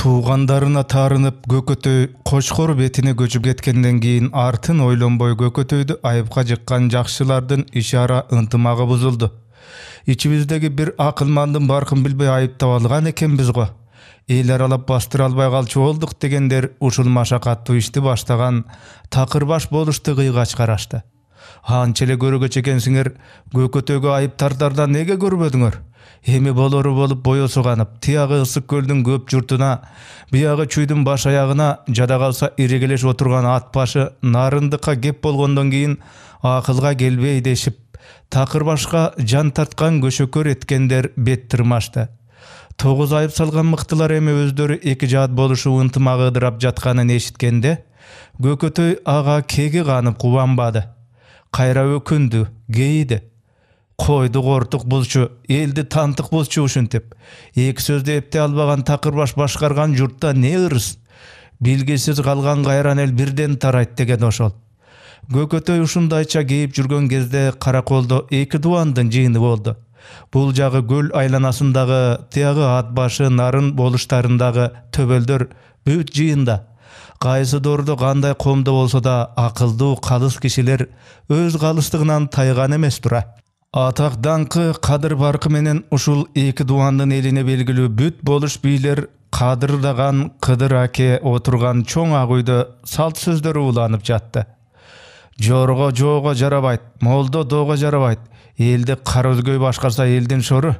Туугандарына таарынып Көкөтөй Кочкор бетине көчүп кеткенден кийин артын ойлонбой Көкөтөйдү айыпка жыккан жакшылардын ишара ынтымагы бузулду. Ичибиздеги бир акылмандын баркын билбей айыптап алган экенбиз го. Эл аралап бастыра албай калчу болдук дегендер ушул машакаттуу ишти баштаган такырбаш болушту кыйгач карашты. Анча эле көрөгөч экенсиңер, Көкөтөйгө айып тартардан неге көрбөдүңөр? Эми болору болуп боесу канып, тиягы ысык көлдүн көп журтуна, биягы чүйдүн баш аягына жада калса ирегелеш отурган ат башы нарындыкка кеп болгондон кийин акылга келбей дешип, такырбашка жан тарткан көшөкөр эткендер бет тырмашты. 9 айып салган мыктылар эми өздөрү эки жаат болушу ынтымагы ыдырап жатканын эшиткенде, Көкөтөй ага кеги канып кубанбады. Кайра өкүндү, кейиди. Койду кортук булчу, элди тантык булчу ушинтип. Эки сөздү эптей албаган такырбаш башкарган журтта не ырыс? Билгисиз калган кайран эл бирден тарайт деген ошол. Көкөтөй ушундайча кейип жүргөн кезде Караколдо эки дубандын жыйыны болду. Бул жагы көл айланасындагы, тиягы ат башы нарын болуштарындагы төбөлдөр бүт жыйында. Кайсы доордо кандай комдо болсо да акылдуу калыс кишилер өз калыстыгынан тайган эмес тура. Атак даңкы кадыр баркы менен ушул эки дубандын элине белгилүү бүт болуш бийлер кадырдаган Кыдыр аке отурган чоң ак үйдө салт сөздөрү уланып жатты. Жорго жоого жарабайт, молдо доого жарабайт. Элди кара өзгөй башкарса элдин шору.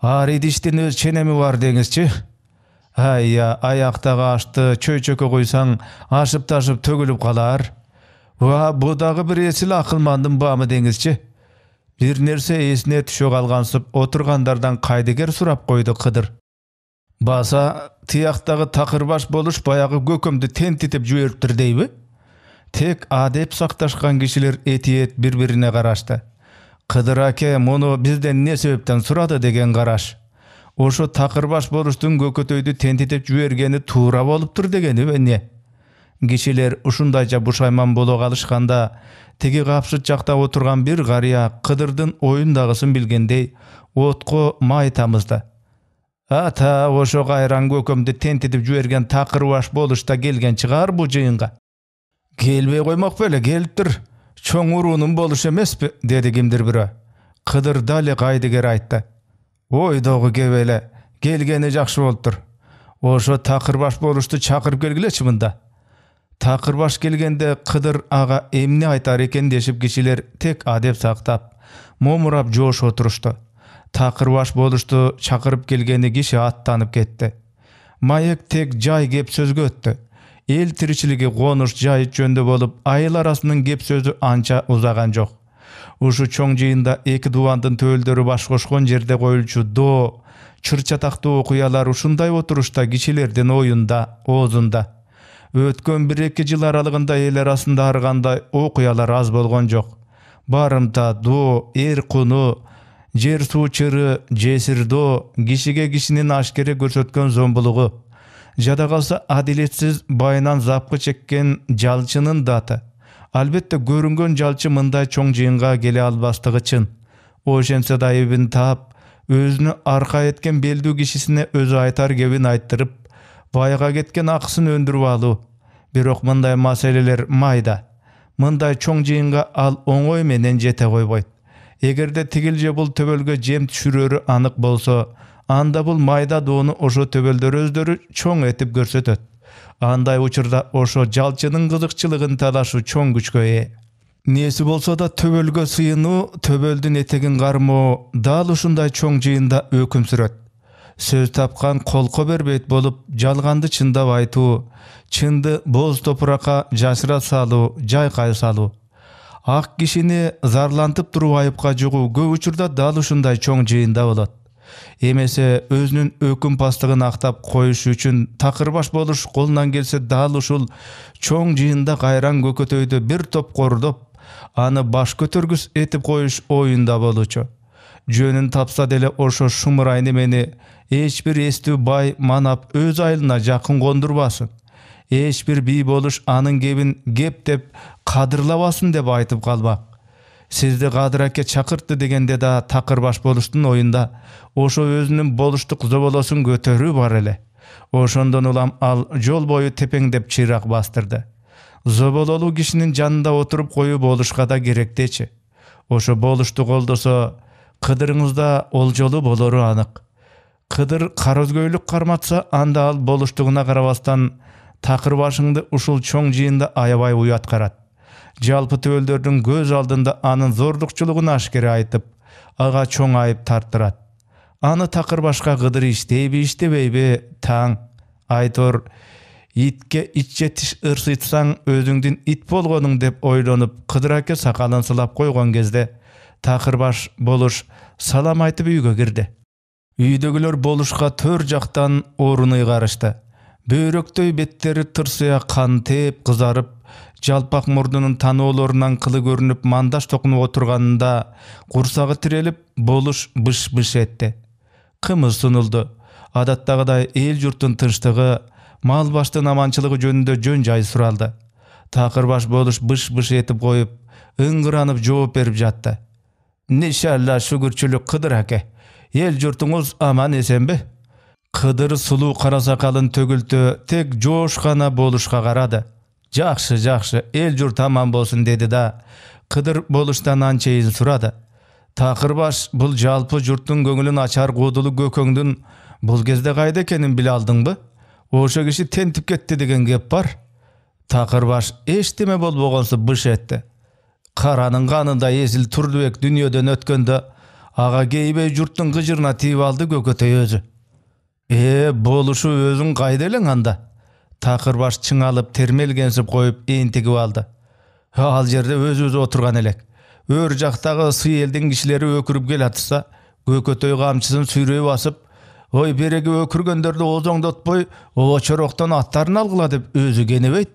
Ар идиштин өз ченеми бар деңизчи. Айя, аяктагы ашты чөйчөккө койсаң, ашып ташып төгүлүп калар. Ва, бу дагы бир эсил акылмандын баамы деңизчи. Бир нерсе эсине түшө калгансып, отургандардан кайдыгер сурап койду Кыдыр. Баса, тияктагы такырбаш болуш баягы көкөмдү тентитип жибериптир дейби? Тек адеп сакташкан кишилер этиет бири-бирине карашты. Кыдыр аке муну бизден не себептен сурады деген караш. Ошо такырбаш болуштун Көкөтөйдү тентитип жибергени туура болуптур дегени эмне? Кишилер ушундайча бушайман боло калышканда, теги капшыт жакта отурган бир карыя Кыдырдын оюндагысын билгендей отко май тамызды. Ата, ошо кайран көкөмдү тентитип жиберген такырбаш болушта келген чыгар бу жыйынга. Келбей коймок беле, келиптир. Чоң уруунун болушу эмеспи, деди кимдир бирөө. Кыдыр дали кайдыгер айтты. Ой догу кебеле, келгени жакшы болуптур. Ошо такырбаш болушту чакырып келгилечи мында. Такырбаш келгенде Кыдыр ага эмне айтар экен дешип кишилер тек адеп сактап, момурап жоош отурушту. Такырбаш болушту чакырып келгени киши аттанып кетти. Маек тек жай кеп сөзгө өттү. Эл тиричилиги конуш жай жөндө болуп, айыл арасынын кеп сөзү анча узаган жок. Ушу чоң жыйында эки дубандын төөлдөрү баш кошкон жерде коюлчу доо, чыр-чатактуу окуялар ушундай отурушта кишилердин оюнда, оозунда. Өткөн 1-2 жыл аралыгында эл арасында аргандай окуялар аз болгон жок. Барымта доо, эр куну, жер суу чыры, жесир доо, кишиге кишинин ашкере көрсөткөн зомбулугу. Жада калса адилетсиз байынан запкы чеккен жалчынын даты. Албетте көрүнгөн жалчы мындай чоң жыйынга келе албастыгы чын. Ошентсе да айыбын таап, өзүнү арка эткен белдүү кишисине өзү айтар кебин айттырып, байга кеткен акысын өндүрүп алуу. Бирок мындай маселелер майда. Мындай чоң жыйынга ал оңой менен жете койбойт. Эгерде тигил же бул төбөлгө жем түшүрөрү анык болсо, анда бул майда доону ошо төбөлдөр өздөрү чоң этип көрсөтөт. Андай учурда ошо жалчынын кызыкчылыгын талашу чоң күчкө ээ. Неси болсо да төбөлгө сыйынуу, төбөлдүн этегин кармоо дал ушундай чоң жыйында өкүм сүрөт. Сөз тапкан колко бербейт болуп, жалганды чындап айтуу, чынды боз топуракка жашыра салуу, жайкай салуу. Ак кишини зарлантып туруп айыпка жугуу көп учурда дал ушундай чоң жыйында болот. Эмесе өзүнүн өкүм пастыгын актап коюш үчүн такырбаш болуш колунан келсе дал ушул чоң жыйында кайран Көкөтөйдү бир топ кордоп, аны баш көтөргүс этип коюш оюнда болчу. Жөнүн тапса деле ошо шумурай немени эч бир эстүү бай манап өз айылына жакын кондурбасын. Эч бир бий болуш анын кебин кеп деп кадырлабасын деп айтып калмак. Сизди Кадыр аке чакыртты дегенде да такырбаш болуштун оюнда ошо өзүнүн болуштук зоболосун көтөрүү бар эле. Oşondan ulam al jol boyu tepeňdep çyrak bastırdı. Zobololu kişinin janında oturup koyu boluşka da gerekdeçi. Oşo boluştu goldoso Kıdırыңızda oljolu boloru anyk. Kıdır karözgöylük karmatsa anda al boluştuğuna karabastan takır başыңды uşul çoň jyýynda ayabay uyatkarat. Jalpy töweldördiň göz aldında anın zordukçulugyny aşkere aýtyp, aga çoň aýyp tartdyrat. Any takır başka Kıdır iştebeybi taň aýtor, itke içjetiş ırsytsaň özüňden it bolgonuň dep oýlanyp Kıdır ake sakalyn sylap koýgan gezde takır baş boluş salam aýtyp üýge girdi. Üýdegiler boluşka tör jaktan oruny garaşdy. Börektöy betteri tırsyya kan tep kızarıp, jalpak murdunun tanoolorundan kılı görünüp mandaş tokunup oturganında kursağı tirelip boluş bış etdi. Kımız sunuldu. Adattagıday el jurtun tınçtığı, mal baştın amançılığı jönünde jön jay suraldı. Takırbaş boluş bış etip koyup, ıngıranıp жооп berip jatdy. Inşallah şükürçülük Kıdır ake. El jurtuňuz aman esenbi? Kıdır sulu kara sakalyn tögültü tek joşgana boluşka garady. Jakşy, el jurt aman bolsun dedi da, Kıdır boluşdan ançeýin surady. Takırbaş bul jalpy jurtun göňülin açar godulu gököňdün bul gezde gaýda ekenin bile aldыңby? Oşo kişi tentip ketdi degen gep bar. Takırbaş eşdime bolbogonsa bış etdi. Karanyň ganynda esil Turdubek dünýeden ötkende aga geýbe jurtun gyjyrına tip aldy Gökötöy özü. Boluşu özüň gaýda eleň anda? Takırbaş çyňalyp termelgensip koyup entigip aldy. Al jerde öz oturgan elek. Ör jakdagy sy eldiň kişileri ökürüp gelatsa, Gökötöy gamçysyny süýrep basyp, "Oy beregi ökürgenderdi ozoňda otboy, o çorokdan atlaryny algyla" dep özü genebeyt.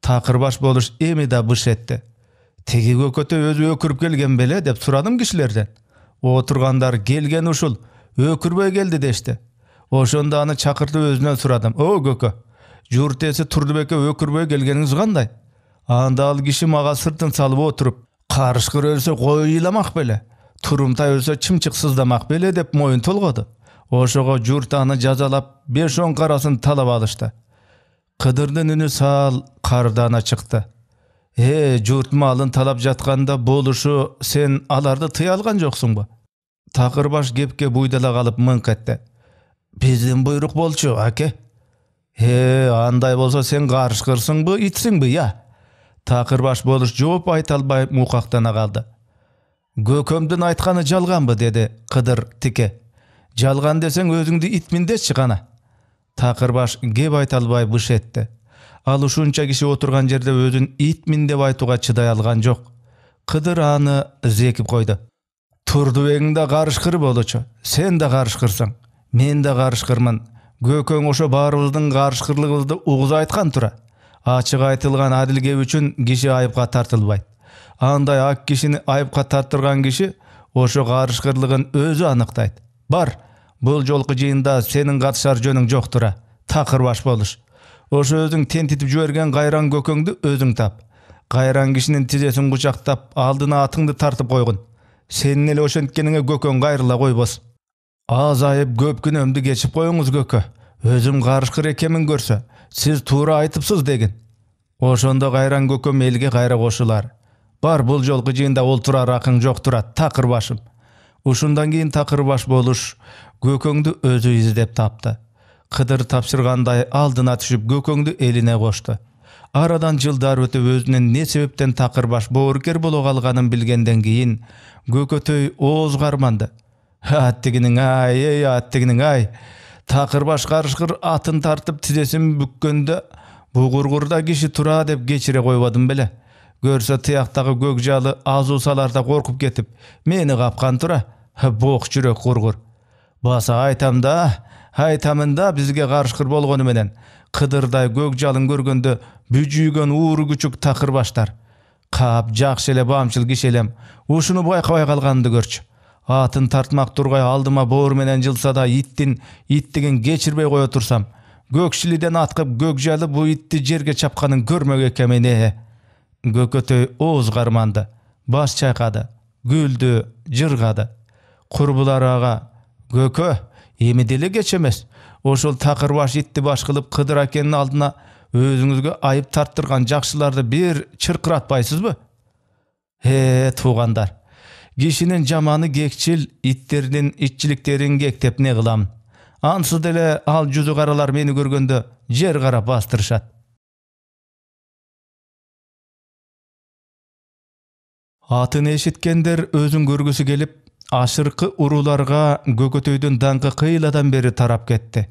Takırbaş boluş emi da bış etdi. Tegi Gökötöy özü ökürüp gelgen bele dep suradym kişilerden. Oturgandar gelgen uşul, ökürbey geldi deşti. Oşonda any çakyrtyp özünden suradym. "O Gökö, jurt esi Turdubek'e ökürbey gelgeniňiz kanday?" Anda al kişi maga sırtyn salyp oturup, "Karışkır ölse goýu ýylamak bele, turumta ölse çymçyk sızdamak bele" dep moýun tolgady. Oşoga jurt any jazalap 5-10 karasyny talap alışdy. Kıdırdyň üni sal kardana çykdy. Jurt malyn talap jatkanda boluşu sen alarda tyy algan joksuňby? Takırbaş gepke buýdala galyp mınk etdi. "Bizden buyruk bolçu ake." Anday bolsa sen garşkyrsyňby, itsiňbi ya? Takırbaş boluş жооп aýta albay mukaktana kaldı. "Gökömdün aýtkany jalganby?" dedi Kıdır tike. "Jalgan deseň özüňdi itmin deçi gana." Takırbaş gep aýta albay bış etdi. Al uşunça kişi oturgan jerde özün itmin dep aýtuga çyday algan jok. Kıdır any zekip koydu. "Turdubegiňde garşkır bolçu. Sen de garşkyrsyň. Men de garşkyrmyn. Gököň oşo barybızdyň garşkyrlygybızdy ugus aýtgan tura. Açyk aýtylgan adil gep üçin kişi aýypga tartylbayt. Anday ak kişini aýypga tartyrgan kişi oşo garşkyrlygyn özü anykdaýt. Bar, bul jolky jyýynda senin gatşar jönüň joktura. Takırbaş boluş. Oşo özüň tentitip jübergen gaýran gököňdi özüň tap. Gaýran kişinin tizesin guçaktap aldyna atyňdy tartyp koýgun. Senin ele oşentgeniňe gököň gaýryla goýbos. Az aýyp köp günemdi geçip koýuňuz Gökö. Özüm garşkyr ekemin görse, siz tuura aýtypsyz degin. Oşonda gaýran gököm elge gaýra goşular. Bar bul jolky jyýynda olturar akyň jokturat, Takırbaşym. Uşundan keyin Takırbaş boluş gököňdi özü izlep tapdy. Kıdır tapşırganday aldyna düşüp gököňdi eline goşdy. Aradan jylдар ötüp özünden ne sebepten Takırbaş boğurker bolup alganyn bilgenden keyin Gökötöy oz garmandy. "Attiginiň aý, attiginiň aý. Takırbaş garşkır atyn tartyp tizesin bükkende bu gurgurda kişi tura dep geçire koýbadym bele. Görse tyýakdagy gökjaly azusalarda korkup ketip meni gapkan tura. Bok jürek gurgur. Basa aytamynda bizge garşkır bolgony menen Kıdırday gökjalyň görgende büjüýgen uğru küçük Takırbaşlar. Kap jakşy ele bamçyl kişelem uşunu baýkabay galgandy görçü. Atyn tartmak turgay aldyma boğur menen jylsa da ittigin geçirbey goýa tursam, gökşiliden atkyp gökjaly bu itti jerge çapkanyň görmek ekemine." Gökötöy oz garmandy, baş çaýkady, güldü, jırgady. Kurbular aga, "Gökö, Emi dele geçemez. Oşol takırbaş itdi baş kılıp Kıdır akenin aldına özüňizge ayıp tarttırgan jakşylarda bir çırkıratpaýsızby? He tuğandar. Kişinin jamanı gekçil, itlerinin itçiliklerin gektep ne kılam? Ansız dele al yüzü karalar meni görgönde jer kara bastırışat. Atın eşitkender özün görgüsü gelip, aşırkı urularga Gökötöýdün daňky kıyladan beri tarap ketdi.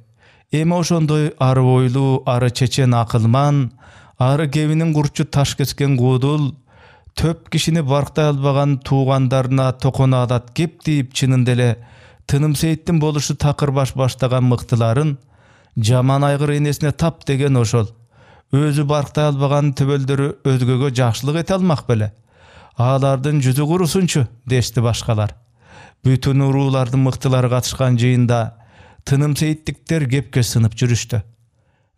Emi oşondoy arı boylu, arı çeçen akılman, arı gevinin gurçu taş kesken gudul, töp kişini barkta albagan tuğandarına tokona adat gep deyip çınındele tınım seyittin boluşu takırbaş baştagan mıktıların jaman aygır enesine tap degen oşol. Özü barkta albagan töböldörü özgögö jakşylyk ete almak bele. Ağlardın yüzü kurusunçu deşti başkalar. Bütün urulardın mıktılары katışkan jyýynda tınım seyittikler gepke sınıp jürüşdi.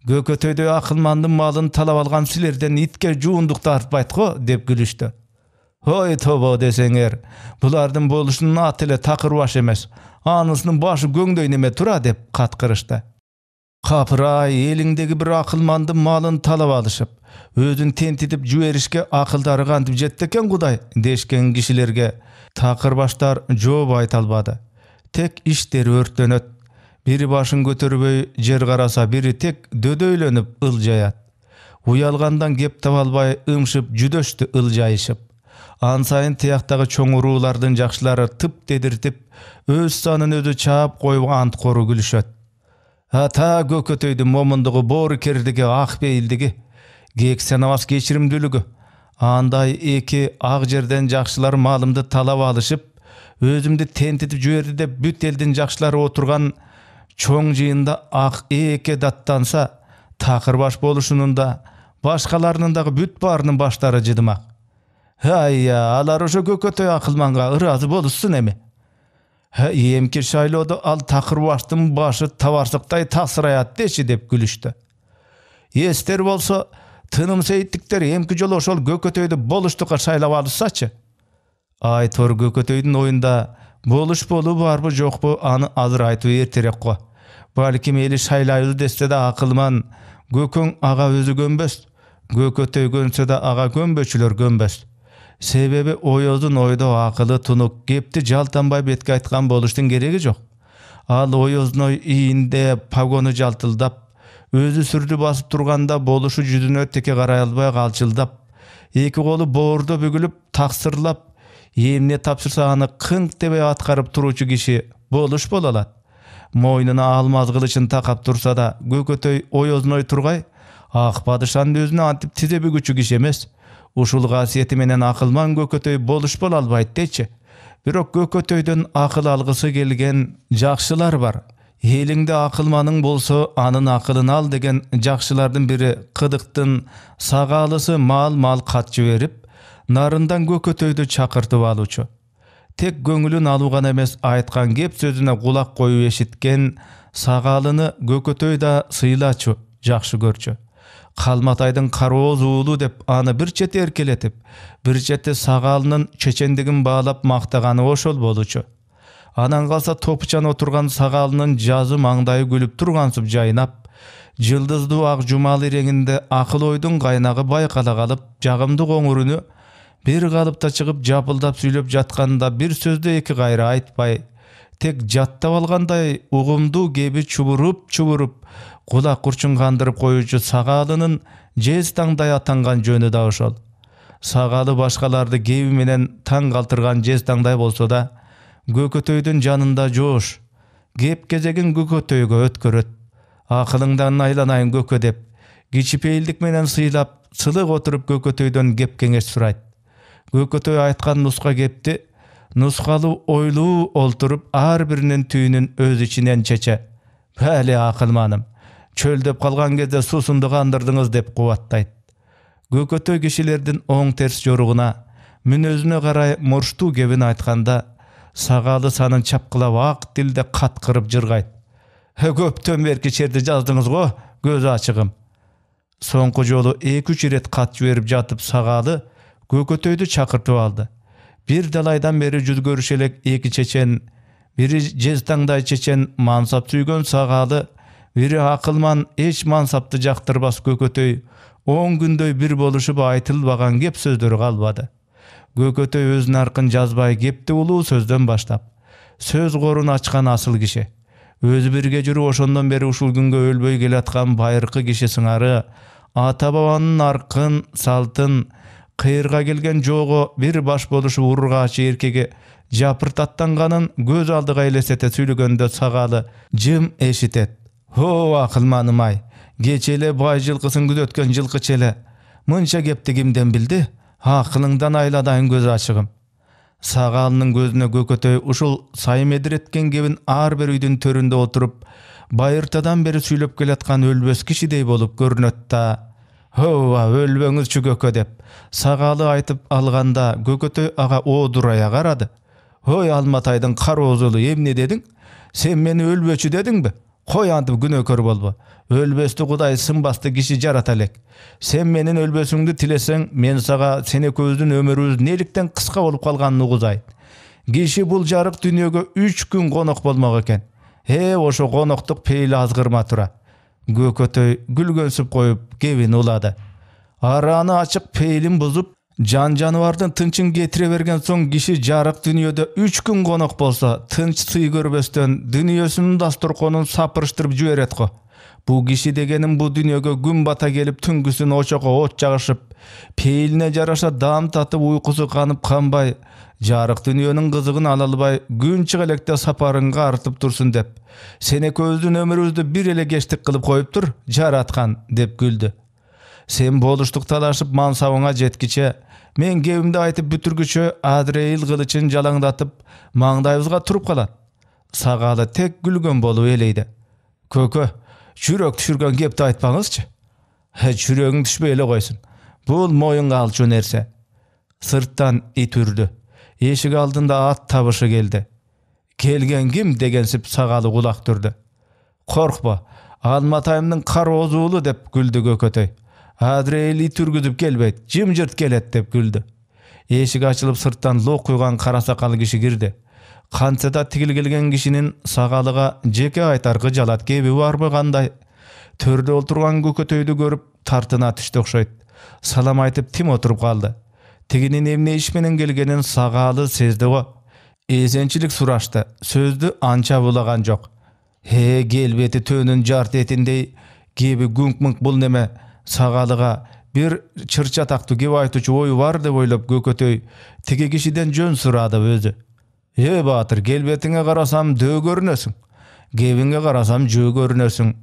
Gökötöýde akılmandın malını talap algan silerden itke juunduk tartpaýtgo dep gülüşdi. Hoy tobo deseňer, bulardın boluşunun atyle takırbaş emes, anysynyň başı göňdeý neme tura dep katkyrışdy. Kapıray elindegi bir akılmandın malını talap alışıp, özün tentidip jüberişke akıldary gantyp jetdeken Guday deşken kişilerge takırbaşlar жооп aýta albady. Tek işleri örtlenöt. Biri başın götürüböy jer karasa, biri tek dödöýlenip ıljaýat. Uyalgandan gep tabalbay ımşıp jüdöştü ıljaýyşyp. Ansayın tiyaktağı çoň urulardın jakşylary tıp dedirtip, öz sanyn özü çaap koyup ant koru gülüşöt. Hata Gökötöýdün momundugy boru kerdigi ak beýildigi, geksen awas geçirimdüligi. Anday eki ak jerden jakşylar malymdy talap alyşyp, özümdi tentitip jüberdi dep büt eldin jakşylary oturgan çoň jyýynda ak eke dattansa, takırbaş boluşunun da başkalarynyň da büt barynyň başlary jydymak. Haýya, alar oşo Gökötöý akylmanga ırazy boluşsun emi. Emki şaýlady al takırbaşdyn başı tawarsykdaý tasıraýat deşi dep gülüşdi. Ester bolsa, tınım seyittikler emki jol oşol Gökötöýdi boluşdukka şaýlap alışsaçy. Aýtor Gökötöýdün oýunda boluş bolu barby jokby any azyr aýtyp erterek go. Balkim eli şaýlaýdy deste de akylman Gököň aga özü gömbes, Gökötöý gönse de aga gömböçüler gömbes. Sebebi oýozdun oýda akyly tunuk gepti jaltanbay betke aýtgan boluşdun geregi jok. Al oýozdun iýinde pagonu jaltyldap, özü sürdü basıp turganda boluşu yüzüne teke garay albay galçyldap, eki kolu boorda bөгülüp taksırlap, emne tapşyrsa any kınk debe atkaryp turuvçu kişi boluş bolalat. Moýnuna almaz kılıçyn takap tursa da Gökötöý oýozdun turgay, ak padişanyň özüne antip tize bөгüçü kişi emes. Uşul gasyeti menen akylman Gökötöý boluş bol albaýt deçi. Birok Gökötöýden akyl algysy gelgen jakşylar bar. Elinde akylmanyň bolsa anın akylyny al degen jakşylardan biri Kıdıktın sagalısı mal katçı berip, narından Gökötöýdy çakırtyp aluşu. Tek göňülün alugan emes aýtgan gep sözüne kulak koyup eşitken sagalyny Gökötöý da syýlaçy, jakşy görçü. Kalmataydın karoz uğulu dep anı bir çete erkeletip, bir çete sagalynyň çeçendigin bağlap maktagany oşol boluçu. Anan kalsa topuçan oturgan sagalynyň jazı maňdaýy gülüp turgansyp jaýnap, jyldızdy ak jumaly reňinde akyl oýdun gaýnagy baýkala galyp, jagymdy goňuruny bir galypda çykyp japyldap süýlep jatkanda bir sözde iki gaýra aýtpay, tek jattap alganday ugumdu gebi çuburup kulak kurçun kandırıp koyucu sagalynyň jez taňdaý atangan jönü da oşol. Sagaly başkalardy gebi menen taň galtyrgan jez taňdaý bolsa da, Gökötöýdün janynda joş, gep gezegin Gökötöýge ötköröt. Akylyňdan aýlanaýyn Gökö dep, giçipeýildik menen syýlap, sylyk oturup Gökötöýden gep keňeş suraýt. Gökötöý aýtgan nuska gepti, nuskaly oýlu olturup ar birinin tüýünün öz içinden çeçe. Bäli akylmanym, çöldep kalgan gezde susundy gandyrdyňyz dep guwatdaýt. Gökötöý kişilerden oň ters joruguna, münözüne garay murştu gebin aýtkanda, sagaly sanyn çapkylap ak dilde katkırıp jırgaýt. Köpden berki çerde jazdyňyz go, göz açygym. Soňky jolu 2-3 ret kat jüberip jatyp sagaly Gökötöýdy çakyrtyp aldy. Bir dalaýdan beri yüz görüşelek iki çeçen Biri jeztаңдай чечен мансап сүйгөн сагаалы, бiri акылман эч мансапты жактырбас Көкөтөй 10 күндөй бир болушуп айтылбаган кеп сөздөрү калбады. Көкөтөй өзүнүн аркын жазбай кепти улуу сөздөн баштап, сөз корун ачкан асыл киши. Өзү бирге жүрүп ошондон бери ушул күнгө өлбөй келаткан байыркы киши сыңары, ата бабанын аркын, салтын, кыйырга келген жого бир баш болушуп урургачы эркеге жапыртаттанганын көз алдыга элестете сүйлөгөндө сагаалы жым эшитет. О, акылманым ай, кече эле бай жылкысын күзөткөн жылкычы эле. Мынча кепти кимден билди? Акылыңдан айладайын көз ачыгым. Сагаалынын көзүнө Көкөтөй ушул саймедиреткен кебин ар бир үйдүн төрүндө отуруп, байыртадан бери сүйлөп келаткан өлбөс кишидей болуп көрүнөт да. Ова, өлбөңүзчү Көкө деп сагаалы айтып алганда Көкөтөй ага оодурая карады. Ой, Алматайдын кароозулу, эмне дедиң? Сен мени өлбөчү дедиңби? Кой антип күнөөкөр болбо. Өлбөстү Кудай сынбасты киши жарата элек. Сен менин өлбөсүңдү тилесең, мен сага сен экөөбүздүн өмүрүбүз неликтен кыска болуп калганын угузайын. Киши бул жарык дүйнөгө 3 күн конок болмок экен. Ошо коноктук пейли азгырма тура. Көкөтөй күлгөнсүп коюп кебин улады. Араны ачык пейлин бузуп, жан жаныбардын тынчын кетире берген соң киши жарык дүйнөдө 3 күн конок болсо, тынч сый көрбөстөн дүйнөсүнүн дасторконун сапырыштырып жиберет го. Бу киши дегенин бу дүйнөгө күн бата келип түнгүсүн очого от жагышып, пейлине жараша даам татып уйкусу канып канбай, жарык дүйнөнүн кызыгын ала албай, күн чыга электе сапарыңга артып турсун деп, сен экөөбүздүн өмүрүбүздү бир эле кечтик кылып коюп тур, жараткан деп күлдү. Сен болуштук талашып мансабыңа жеткиче, мен кебимди айтып бүтүргүчө Адреил кылычын жалаңдатып, маңдайыбызга туруп калат. Сагаалы тек күлгөн болуп элейди. Көкө, жүрөк түшүргөн кепти айтпаңызчы. Жүрөгүң түшпөй эле койсун. Бул моюнга алчу нерсе. Сырттан ит үрдү. Эшик алдында ат табышы келди. Келген ким дегенсип сагаалы кулак түрдү. Коркпо, Алматайымдын кароозуулу деп күлдү Көкөтөй. Адреил ит үргүзүп келбейт, жымжырт келет деп күлдү. Эшик ачылып сырттан лок куйган кара сакал киши кирди. Кантса да тигил келген кишинин сагаалыга жеке айтаркы жалат кеби барбы кандай? Төрдө олтурган Көкөтөйдү көрүп тартына түштү окшойт. Салам айтып тим отуруп калды. Тигинин эмне иш менен келгенин сагаалы сезди го. Эсенчилик сурашты. Сөздү анча булаган жок. Келбети төөнүн жарт этиндей кеби күңк-мыңк бул неме? Сагаалыга бир чырчатактуу кеп айтуучу ою бар деп ойлоп Көкөтөй тиги кишиден жөн сурады өзү. Баатыр, келбетиңе карасам дөө көрүнөсүң. Кебиңе карасам жөө көрүнөсүң.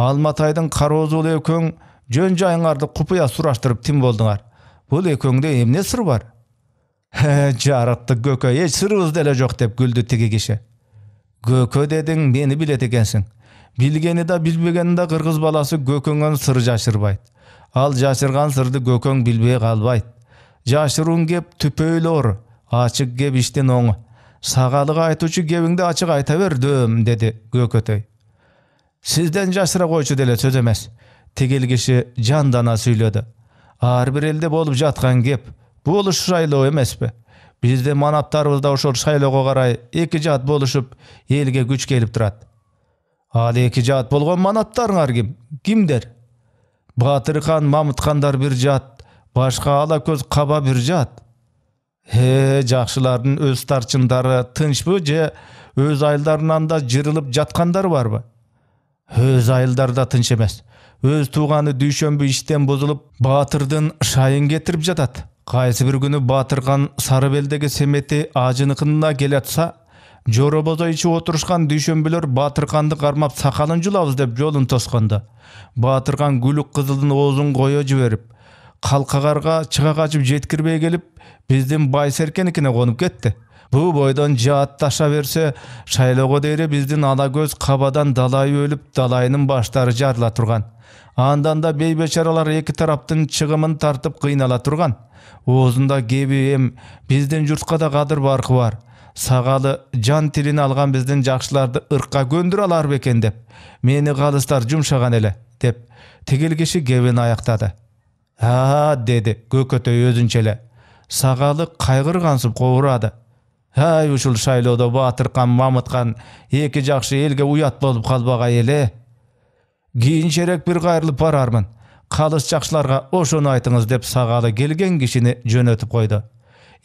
Алматайдын кароозулу экөөң жөн жайыңарды купуя сураштырып тим болдуңар. Бул экөөңдө эмне сыр бар? Жарыкты Көкө, эч сырыбыз деле жок деп күлдү тиги киши. Көкө дедиң, мени билет экенсиң. Билгени да билбегени да кыргыз баласы көкөңөн сыр жашырбайт. Ал жашырган сырды көкөң билбей калбайт. Жашыруун кеп түпөйлө оор, ачык кеп иштен оң. Сагаалыга айтуучу кебиңди ачык айта бер дөм, деди Көкөтөй. Сизден жашыра койчу деле сөз эмес. Тигил киши жандана сүйлөдү. Ар бир элде болуп жаткан кеп, бул шайлоо эмеспи? Бизде манаптарыбызда ошол шайлоого карай эки жаат болушуп, элге күч келип турат. Ал эки жаат болгон манаптарыңар ким? Кимдер? Батырхан, Мамытхандар бир жаат, башка ала көз каба бир жаат. Жакшылардын өз тарчындары тынчпы же өз айылдарынан да жырылып жаткандар барбы? Өз айылдарда тынч эмес. Өз тууганы дүйшөмбү иштен бузулуп, Батырдын шайын кетирип жатат. Кайсы бир күнү Батырхан Сарыбелдеги семети ажыныкына келатса, жоробозо ичип отурушкан дүйшөмбүлөр Батырханды кармап сакалын жулабыз деп жолун тоскондо. Батырхан күлүк кызылдын оозун кое жиберип, калкагарга чыга качып жеткирбей келип, биздин Байсеркеникине конуп кетти. Бу бойдон жаат таша берсе, шайлоого дейре биздин ала көз кабадан далай өлүп, далайынын баштары жарыла турган. Андан да бейбечаралар эки тараптын чыгымын тартып кыйнала турган. Оозунда кеби эм, биздин журтка да кадыр баркы бар. Сагаалы жан тилин алган биздин жакшыларды ыркка көндүрө алар бекен деп, мени калыстар жумшаган эле, деп тигил киши кебин аяктады. Деди Көкөтөй өзүнчө эле. Сагаалы кайгыргансып кобурады. Hay uşul şaýlawda Batyrkan, Mamytkan eki jakşy elge uyat bolup kalbaga ele. Giyinçerek bir gaýrylyp bararmyn. Kalys jakşylarga oşonu aýtyňyz dep sagaly gelgen kişini jönötüp koydu.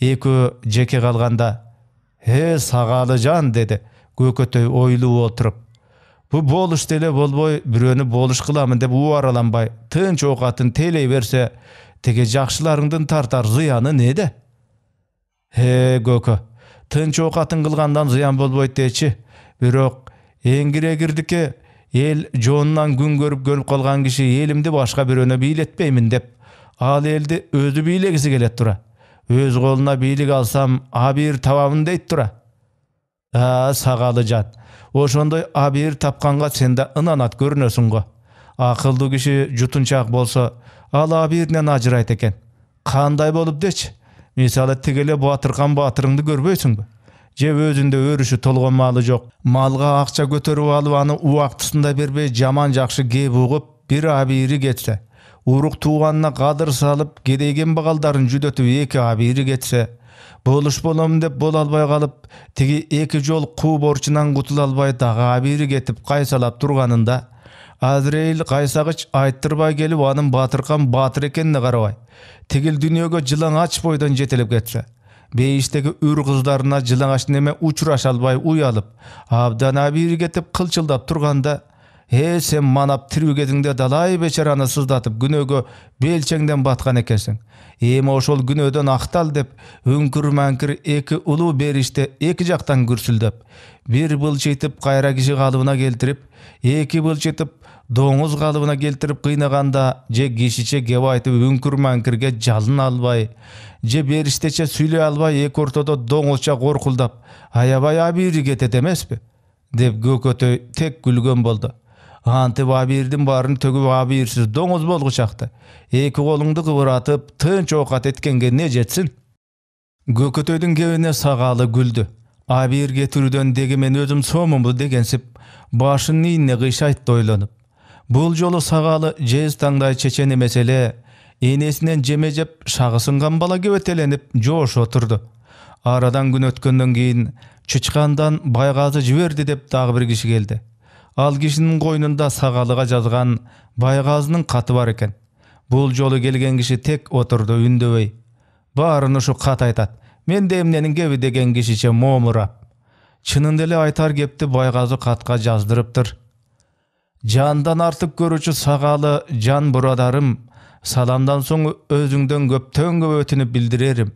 Eki jeke kalganda "He Sagalyjan" dedi Gökötöy oýlup oturup. Bu boluş dele bolboy biröni boluş kılamyn dep uwaralanbay tınç okatyn teley berse tege jakşylaryňdan tartar zyany nede? He Gökö, tınç okatyn kılgandan zıyan bolboýt deçi. Birok eňgire girdike el jonundan gün görüp kalgan kişi elimdi başka biröne biletpeymin dep al eldi özü bilegisi gelet tura. Öz goluna bilik alsam abir tabamyn deyt tura. Sagalyjan, oşondoy abir tapkanga sende ınanat görünösüň go. Akıllı kişi jutunçak bolsa al abirden ajyrayt eken. Kanday bolup deç? Misaly tigele Batyrkan batyryňdy görbeýsiňbi? Je özünde örüşü tolgan maly jok. Malga akça göterip alyp any uwagtysynda berbey jaman jakşy gep ugup bir abiri getse, uruk tuğanına gadyr salyp gedegen bagaldaryn jüdötüp eki abiri getse, boluş bolam dep bol alбай kalyp tigi eki jol ku borçundan gutula alбай daga abiri getip kaysalap turganynda Azrail kaysagyç aýtdyrbay gelip anyň Batyrkan batyr ekenine garabay. Tigil dünýäge jylaňaç boýdan jetelip getse, beýişdegi ür kızlaryna jylaňaç neme uçuraş alбай uýalyp, abdan abiri getip kılçıldap turganda, "He sen manap tirigediňde dalay beçarany sızdatyp günöge belçeňden batgan ekensiň. Emi oşol günöden aktal" dep öňkür-mäňkür eki ulu berişte eki jaktan gürsüldep, bir bılçytyp gaýra kişi galybyna geltirip, eki bılçytyp doňuz galybyna geltirip kıynaganda je kişiçe gep aýtyp öňkür-mäňkürge jalyn alбай, je berişteçe süýlej alбай eki ortada doňuzça gorkuldap, "Aýabay abiri getet emespi?" dep Gökötöy tek gülgen boldu. Antyp abirdin baryny tögüp abirsiz doňuz bolguçakdy. Eki goluňdy gybratyp tınç okat etkenge ne jetsin? Gökötöýdüň gebine Sagaly güldü. Abir getirүүдөн degi men özüm somumbu degensip başyny ine gyşaýtdy oýlanyp. Bul jolu Sagaly jez taňdaý çeçeni mesele enesinden jemejep şagysyngan bala gebetelenip joş oturdu. Aradan gün ötkenden keyin çyçkandan Baygazy jiberdi dep dagy bir kişi geldi. Al kişinin koynunda Sagalyga жазган Baygazynyň katy bar eken. Bul jolu gelgen kişi tek oturdu ündebey. Baryny şu kat aýtat. Men de emnenin gebi degen kişiçe momurap. Çynynda ele aýtar gepti Baygazy katga жазdyrypdyr. Jandan artyp görüçü Sagaly, "Jan buradarym, salamdan soň özüňden köpden köp ötünüp bildirerim.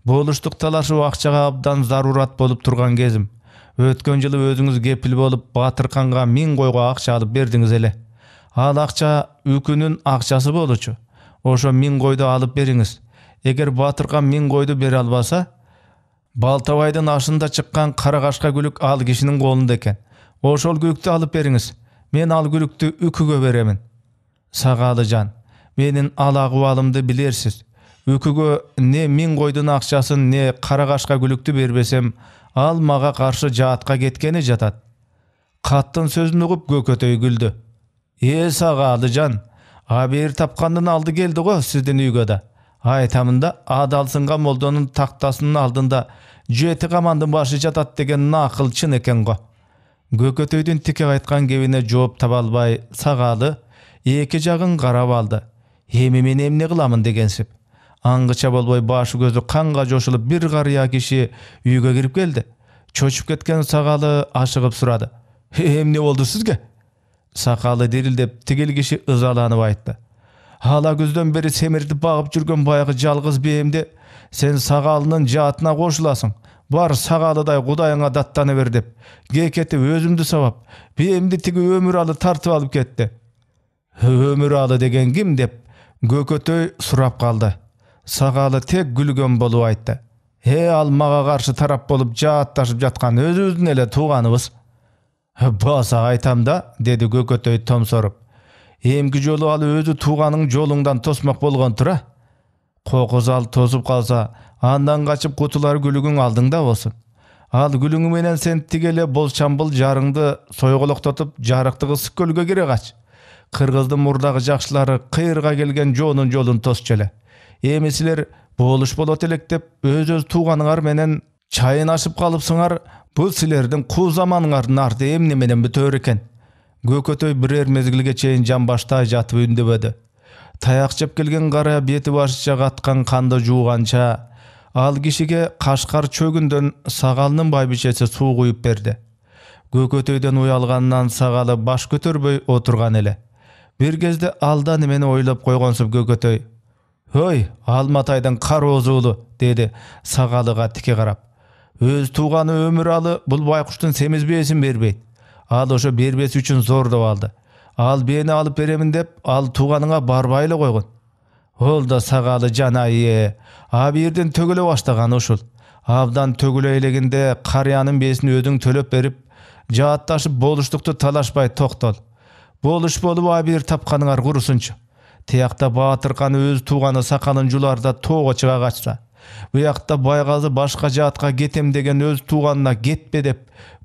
Boluşduk talaşy akçaga abdan zarurat bolup turgan gezim. Ötken ýyly özüňiz gepil bolup Batyrkanga 1000 goýga akça alyp berdiňiz ele. Al akça ükünün akçasy boluçu. Oşo 1000 goýdy alyp beriňiz. Eger Batyrkan 1000 goýdy bere albasa, Baltabaýdyn aşynda çykkan karagaşka gülük al kişiniň golunda eken. Oşol gülükdi alyp beriňiz. Men al gülükdi üküge beremin." "Sagalyjan, menin al agwalymdy bilersiz. Üküge ne 1000 goýdun akçasyn ne karagaşka gülükdi berbesem, al maga karşı jaatga getkeni jatat." Kattın sözünü ugup Gökötöy güldü. Sagalyjan, abir tapkandan aldı geldi go sizden üýge da. Aýtamynda adalsynga moldonun taktasynyň aldynda jeti gamandyn başı jatat degen nakyl çyn eken go. Gökötöýdün tike aýtgan gebine jogap tapa alбай Sagaly eki jagyn garap aldy. "Hemi men emne kılamyn" degensip. Angyça bolboy başı gözü kanga joşulyp bir garya kişi üýge girip geldi. Çoçup ketken Sagaly aşygyp surady. "Emne boldy sizge?" Sagaly dirildep tigil kişi ızalanyp aýtdy. "Hala gözden beri semirdip bagyp jürgen bayagy jalgyz beýimde sen Sagalynyň jaatyna goşulasyň. Bar Sagalyday Gudaýyňa dattany ber" dep geketip özümdi sabap beýimdi tigi Ömüraly tartyp alyp ketdi. "Ömüraly degen kim?" dep Gökötöy surap kaldy. Sagaly tek gülgen bolup aýtdy. Al maga karşı tarap bolup jaatdaşyp jatkan özübüzdün ele tuğanybız." "Basa aýtam da" dedi Gökötöy tomsorup. "Emki jolu al özü tuğanyň jolundan tosmak bolgon tura. Kokuzal tozup kalsa andan kaçıp kutular gülügün aldığında olsun. Al gülüngü menen sen tigele bol çambıl jarыңды soýgoloktotup jarykty ısık gölge gire kaç. Kırgızdın murdağı jakşylary kıyırga gelgen jonun jolun tos çele. Emisiler boluş bolot elek dep öz tuğanyňar menen Çayın aşıp kalıpsıňar, bu silerdiň ku zamanlaryň arty emne menen bitör eken. Gökötöy birer mezgilge çeyin jan başta jatyp ündebedi. Tayak jep gelgen gara beti başça gatkan kandy juugança, al kişige Kaşgar çögünden Sagalynyň baýbiçesi suw guýup berdi. Gökötöýden uyalgandan Sagaly baş götürböy oturgan ele. Bir gezde alda nimeni oýlap goýgansyp Gökötöy, "Höy, Almataýdan kar ozulu," dedi Sagalyga tike garap. "Öz tuğany Ömüraly bul baýkuşdan semiz besin berbeýt. Al oşo berbesi üçin zordap aldy. Al beni alıp beremin dep, al tuğanyňa barbaýla goýgun." Ol da Sagaly janaýy, abi yerden tögüle başlagan oşul. Abdan tögüle eleginde karyanın besini ödüň tölep berip, jaatdaşyp boluşdukdy talaşpay toktal. Boluş bolup abi yer tapkanyňar gurusunça. Tiyakta Batyrkan öz tuğany Sakalyn jularda toga çıga kaçsa, bu ýakda Baýgazy başka jaatga getem degen öz tuğanyna getpe dep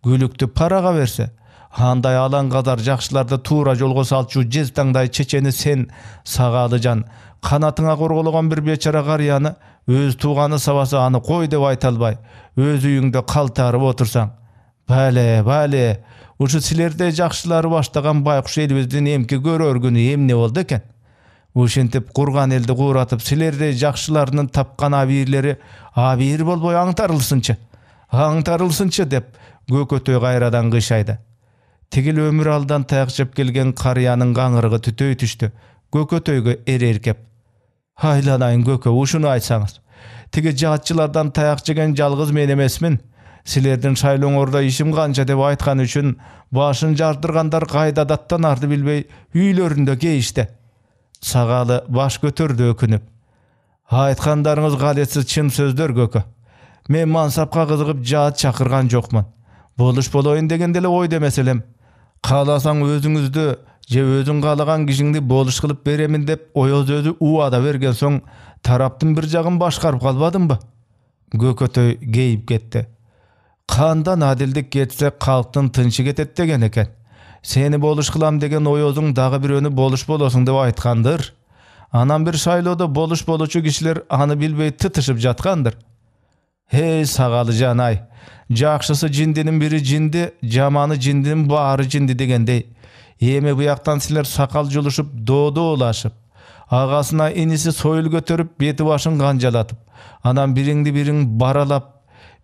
gülükdi paraga berse, handay alan kadar jakşylarda tuğra jolga salçu jez taňday çeçeni sen Sagalyjan kanatyňa gorgolagan bir beçara garýany öz tuğany sabasa any goý dep aýtalbay, öz üýüňde kaltaryp otursaň. Bale, uşu silerde jakşylary başlagan baýkuş elibizden emki görör güni emne boldy eken. Uşentip kurgan elde guratyp silerde jakşylarynyň tapkan abirleri abir bolboy aňtarylsynça dep Gökötöy gaýradan gyşaýdy. Tigil Ömüraldan tayak jep gelgen karýanyň gaňrygy tütöý düşdi. Gökötöýge ererkep, "Haýlanaýyn Gökö, uşuny aýtsaňyz. Tigi jaatçylardan tayak jegen jalgyz men emesmin. Silerden şaýloňorda işim gança dep aýtgan üçin başyn jardyrgandar gaýda dattan ardy bilbey üýlerinde geýişdi." Sagaly baş götürdü ökünüp, "Aýtgandaryňyz galetsiz çyn sözler Gökö. Men mansapga gyzygyp jaat çakyrgan jokman. Boluş boloýyn degendele oý demeselem. Kalasaň özüňizdi je özüň galagan kişiňdi boluş kılıp beremin dep oýoz özü uwada bergen soň tarapdyn bir jagyn başgaryp galbadymby?" Gökötöy geýip getdi. "Kandan adildik getse halktyn tynçy getet degen eken. Seni boluş kılam degen oýozyň dagy bir önü boluş bolasyň dep aýtgandyr. Anam bir şaýloda boluş boluçu kişiler any bilbey tytyşyp jatgandyr." "Hey Sagaly janaý, jakşysy jindinin biri jindi, jamany jindinin bary jindi degende. Eme bu ýaktan siler sakal juluşup dodo ulaşyp, agasyna inisi soýul götürüp beti başyn ganjalatyp, anam biriňdi biriň baralap,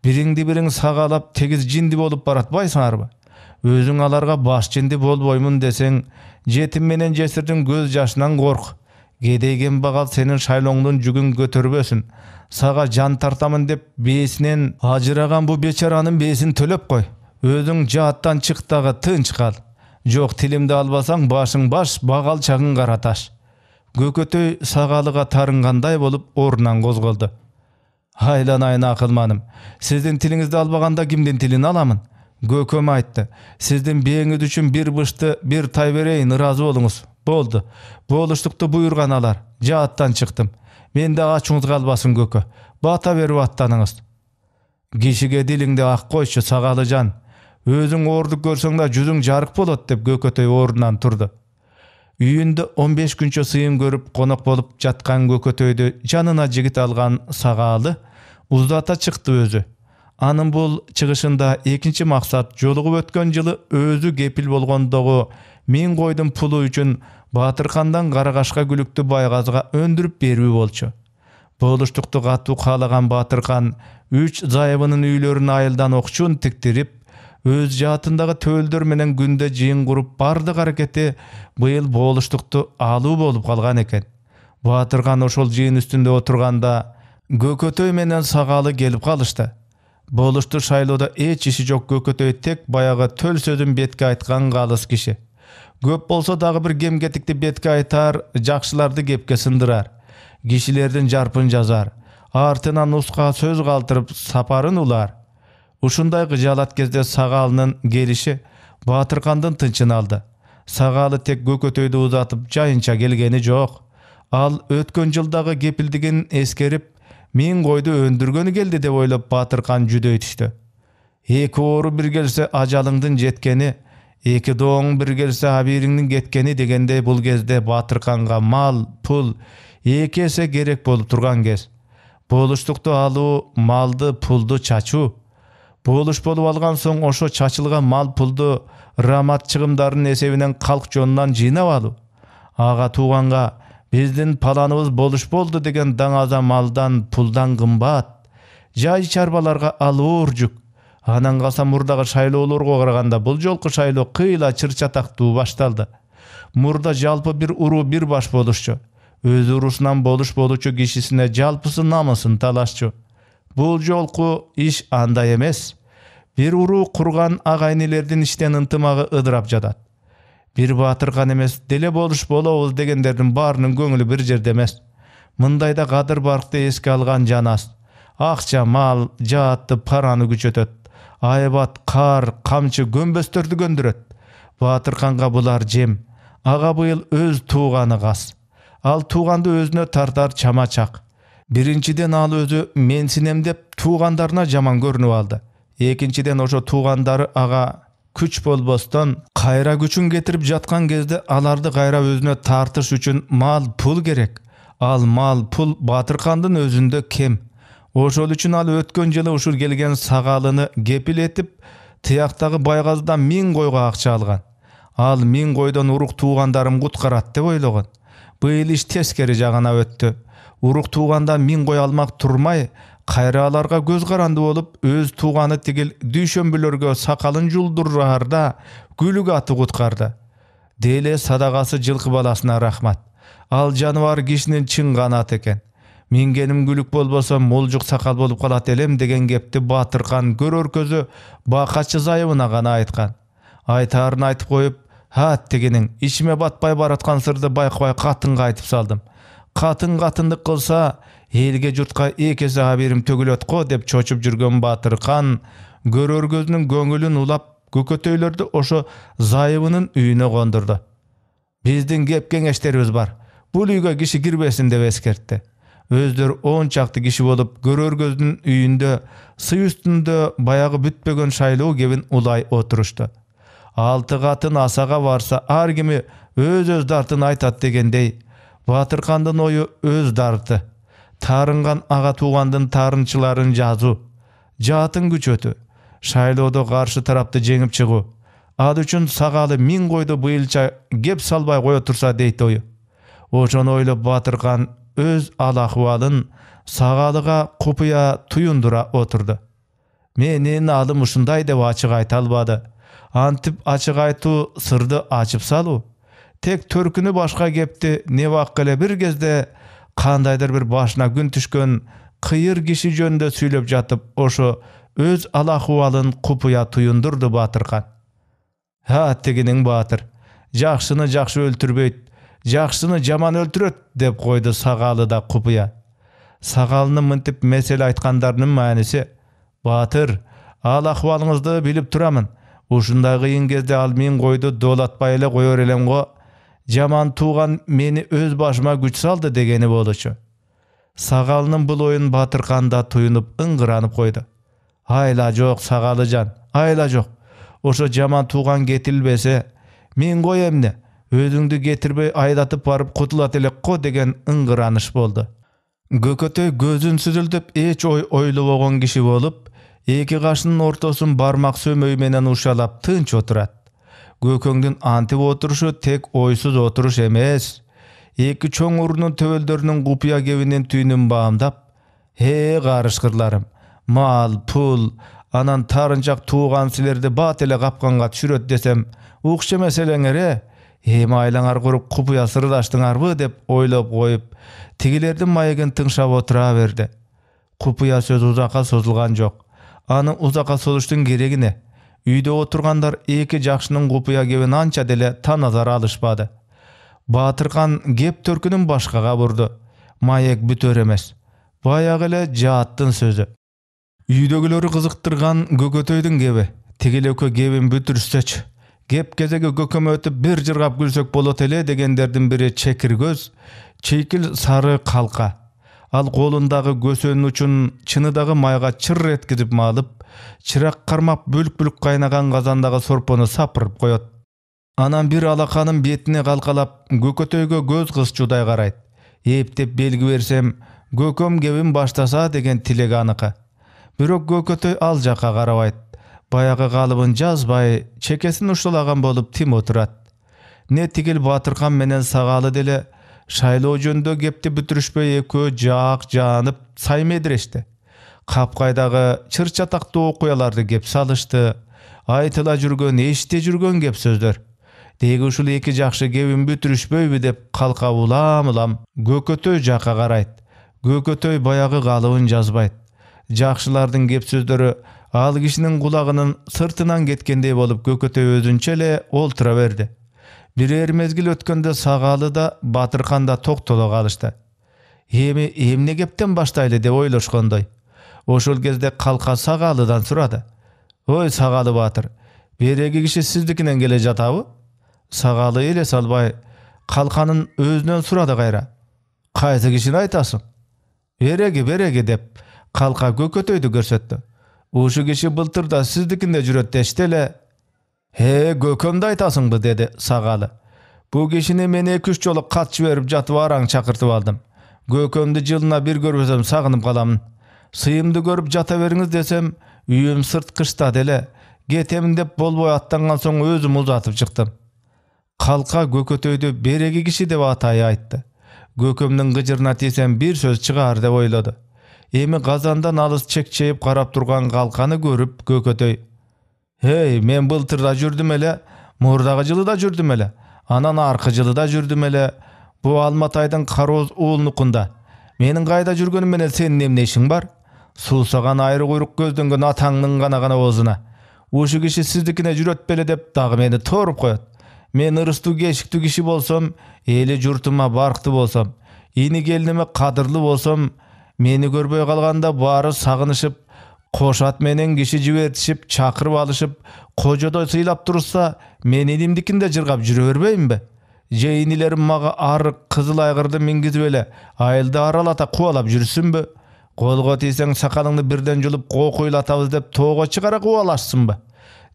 biriňdi biriň sagalap tegiz jindi bolup baratbaýsaňarby? Özüň alarga baş jindi bolboýmun deseň, jetim menen jesirdiň göz jaşyndan gork. Gedegen bagal senin şaýloňdan jügün götürbesin. Saga jan tartamyn dep besinen ajyragan bu beçaranyň besini tölep goý. Özüň jaatdan çykdagy tynç kal. Jok tilimde albasaň başyň baş, bagal çagyn garataş." Gökötöy Sagalyga tarynganday bolup orundan gozgoldy. "Haýlanaýyn akylmanym. Sizdin tiliňizde albaganda kimden tilini alamyn? Gököm aýtdy. Sizdin beýiňiz üçin bir bışty, bir taý bereýin, razy boluňuz. Boldy. Boluşdukdy buýurgan alar. Jaatdan çyktym. Mende açyňyz galbasyn Gökö. Bata berip attanyňyz." "Kişige diliňde ak goýçy Sagalyjan. Özüň orduk görseň da жүzüň jarık bolat," dep Gökötöy orundan turdy. Üýünde 15 günçe syýym görüp konak bolup jatkan Gökötöýdy janyna jigit algan Sagaly uzdata çykdy özü. Anyň bul çygyşynda ekinçi maksat jolugup ötken ýyly özü gepil bolgondogu 1000 goýdun pulu üçin Batyrkandan Garagaşga gülükdi Baýgazyga öndürüp berbi bolçu. Boluşdukdy gatu kalagan Batyrkan 3 zaýabynyň üýlerini aýyldan okçun tiktirip, öz jaatyndagy töölдөр menen günde jyň gurup bardyk hareketi bıýyl boluşdukdy alyw bolup kalgan eken. Batyrkan oşol jyň üstünde oturganda Gökötöy menen Sagaly gelip kalyşdy. Boluşdy şaýloda eç işi jok Gökötöy tek bayaga töl sözün betke aýtgan galys kişi. Göp bolsa dagy bir gemgetikdi betke aýtar, jakşylardy gepke syndyrar. Kişilerden jarpyn jazar. Artyna nuska söz galtyryp saparyn ular. Uşunday gyjalat gezde Sagalynyň gelişi Batyrkandan tynçyny aldy. Sagaly tek Gökötöýdi uzatyp jaýynça gelgeni jok. Al ötken ýyldagy gepildigin eskerip 1000 goýdy öndürgeni geldi dep oýlap Batyrkan jüdöý düşdi. "Eki oru bir gelse ajalyňdan jetkeni, eki doň bir gelse habiriňden getkeni" degende bul gezde Batyrkanga mal, pul, eki ese gerek bolup turgan gez. Болуштукту алуу, малды, пулду чачуу. Болуш болуп алган соң ошо чачылган мал пулду рамат чыгымдарынын эсебинен калк жонунан жыйнап алуу. Ага тууганга биздин паланыбыз болуш болду деген даңаза малдан, пулдан кымбат. Жай чарбаларга алуур жүк. Анан калса мурдагы шайлоолорго караганда бул жолку шайлоо кыйла чыр-чатактуу башталды. Мурда жалпы бир уруу бир баш болушчу. Өз урусунан болуш болучу кишисине жалпысы намысын талашчу. Бул жолку иш андай эмес. Бир уруу курган агайнелердин иштен ынтымагы ыдырап жатат. Бир Батыркан эмес, деле болуш болобуз дегендердин баарынын көңүлү бир жерде эмес. Мындайда кадыр баркты эске алган жанас. Акча, мал, жаатты, параны күчөтөт. Айбат, кар, камчы, көмбөстөрдү көндүрөт. Батырканга булар жем. Ага быйыл өз тууганы кас. Ал тууганды өзүнө тартар чамачак. Биринчиден ал өзү менсинем деп туугандарына жаман көрүнүп алды. Экинчиден ошо туугандары ага күч болбостон кайра күчүн кетирип жаткан кезде аларды кайра өзүнө тартыш үчүн мал, пул керек. Ал мал, пул Батыркандын өзүндө кем. Ошол үчүн ал өткөн жылы ушул келген сагалыны кепилетип, тыяктагы байгаздан 1000 койго акча алган. Ал 1000 койдон урук туугандарым куткарат деп ойлогон. Быйыл иш тескери жагына өттү. Урук туугандан 1000 кой алмак турмай, кайра аларга көз каранды болуп, өз тууганы тигил дүйшөмбүлөргө сакалын жулдурарда күлүк аты куткарды. Деле садагасы жылкы баласына рахмат. Ал жаныбар кишинин чын канаты экен. Мингеним күлүк болбосо молжук сакал болуп калат элем деген кепти Батыркан көрөр көзү бакачы зайыбына гана айткан. Айтаарын айтып коюп, дегенин ичиме батпай бараткан сырды байкабай катынга айтып салдым. Катындык кылса, элге журтка экесе аберим төгүлөт го деп чочуп жүргөн Батыркан көрөр көзүнүн көңүлүн улап, көкөтөйлөрдү ошо зайыбынын үйүнө кондурду. Биздин кеп кеңештерибиз бар. Бул үйгө киши кирбесин деп эскертти. Өздөрү 10 чакты киши болуп, көрөр көзүнүн үйүндө сый үстүндө баягы бүтпөгөн шайлоо кебин улай отурушту. 6 катын асага барса, ар кими өз дартын айтат дегендей, Батыркандын ою өз дарты. Тарынган ага туугандын тарынчыларын жазуу, жаатын күчөтүү, шайлоодо каршы тарапты жеңип чыгуу. Ал үчүн сагалы 1000 койду быйылча кеп салбай кое турса дейт ою. Ошону ойлоп Батыркан өз ал-акыбалын сагалыга купуя туюндура отурду. Менин алым ушундай деп ачык айта албады. Антип ачык айтуу сырды ачып салуу. Тек төркүнү башка кепти не вак эле бир кезде кандайдыр бир башына күн түшкөн кыйыр киши жөнүндө сүйлөп жатып, ошо өз ал-акыбалын купуя туюндурду Батыркан. Дегенин Батыр, жакшыны жакшы өлтүрбөйт, жакшыны жаман өлтүрөт деп койду сагалы да купуя. Сагалынын мынтип меселе айткандарынын мааниси: Батыр, ал-акыбалыңызды билип турамын. Ушундай кыйын кезде ал 1000 койду доолатпай эле коер элем го. Жаман тууган мени өз башыма күч салды дегени болчу. Сагалынын бул оюн Батыркан да туюнуп ыңгыранып койду. Айла жок Сагалыжан, айла жок. Ошо жаман тууган кетилбесе, 1000 кой эмне? Өзүңдү кетирбей айдатып барып кутулат элек го деген ыңгыраныш болду. Көкөтөй көзүн сүзүлтүп эч ой ойлобогон киши болуп, эки кашынын ортосун бармак сөмөй менен ушалап тынч отурат. Көкөңдүн антип отурушу тек ойсуз отуруш эмес. Эки чоң урунун төбөлдөрүнүн купуя кебинин түйүнүн баамдап, карышкырларым, мал, пул, анан тарынчак тууган силерди бат эле капканга түшүрөт десем, укчу эмес элеңер эми айлаңар куруп купуя сырдаштыңарбы деп ойлоп коюп, тигилердин маегин тыңшап отура берди. Купуя сөз узакка созулган жок. Аны узакка созуштун кереги эмне? Үйдө отургандар эки жакшынын купуя кебин анча деле таназар алышпады. Батыркан кеп төркүнүн башкага бурду. Маек бүтөр эмес. Баягы эле жааттын сөзү. Үйдөгүлөрү кызыктырган көкөтөйдүн кеби. Тигилекө кебин бүтүрсөчү. Кеп кезеги көкөмө өтүп бир жыргап күлсөк болот эле дегендердин бири чекир көз, чейкил сары калка. Ал колундагы көсөнүн учун чыныдагы майга чыр эткизип маалып, чырак кармап бүлк-бүлк кайнаган казандагы сорпону сапырып коет. Анан бир алаканын бетине калкалап, көкөтөйгө көз кысчудай карайт. Эптеп белги берсем, Gököm gebin baştasa деген тилеги аныкы. Бирок Көкөтөй ал жакка карабайт. Баягы калыбын жазбай, чекесин ушулаган болуп тим отурат. Не тигил Батыркан менен Сагалы деле шайлоо жөндө кепти бүтүрүшпөй экөө жаак жанып саймедирешти. Капкайдагы чыр-чатактуу окуяларды кеп салышты. Айтыла жүргөн, эшите жүргөн кеп сөздөр. Деги ушул эки жакшы кебин бүтүрүшпөйбү деп калка улам Көкөтөй жакка карайт. Көкөтөй баягы калыбын жазбайт. Жакшылардын кеп сөздөрү ал кишинин кулагынын сыртынан кеткендей болуп Көкөтөй өзүнчө эле олтура берди. Бирер мезгил өткөндө Сагалы да Батыркан да токтоло калышты. Эми эмне кептен баштайлы деп ойлошкондой. Ошол кезде калка Сагалыдан сурады. Ой Сагалы Батыр, береги киши сиздикинен келе жатабы? Сагалы эле салбай калканын өзүнөн сурады кайра. Кайсы кишини айтасың? Береги деп калка Көкөтөйдү көрсөттү. Ушу киши былтырда сиздикинде жүрөт дешти эле. Көкөмдү айтасыңбы деди Сагалы. Бу кишини мен 2-3 жолу кат жиберип жатып араң чакыртып алдым. Көкөмдү жылына бир көрбөсөм сагынып каламын. Сыйымды көрүп жата бериңиз десем, үйүм сырт кышта деле. Кетемин деп болбой аттанган соң өзүм узатып чыктым. Калка Көкөтөйдү береги киши деп атай айтты. Көкөмдүн гыжырына тийсем бир сөз чыгаар деп ойлоду. Эми казандан алыс чекчейип карап турган калканы көрүп Көкөтөй: мен былтырда жүрдүм эле, мурдагы жылы да жүрдүм эле, анан аркы жылы да жүрдүм эле. Бу Алматайдын Кароз уулунукунда. Менин кайда жүргөнүм менен сенин эмне ишиң бар? Суусаган айры куйрук көздөнгөн атаңдын гана оозуна. Ушу киши сиздикине жүрөт беле деп дагы мени тооруп коет. Мен ырыстуу кешиктүү киши болсом, эли журтума барктуу болсом, ини келиниме кадырлуу болсом, мени көрбөй калганда баары сагынышып, кошат менен киши жибертишип, чакырып алышып, кожодой сыйлап турса, мен инимдикинде жыргап жүрө бербеймби? Же инилерим мага арык кызыл айгырды мингизип эле айылды аралата кубалап жүрсүнбү? Колго тийсең сакалыңды бирден жулуп кокуйлатабыз деп тоого чыгара кубалашсынбы?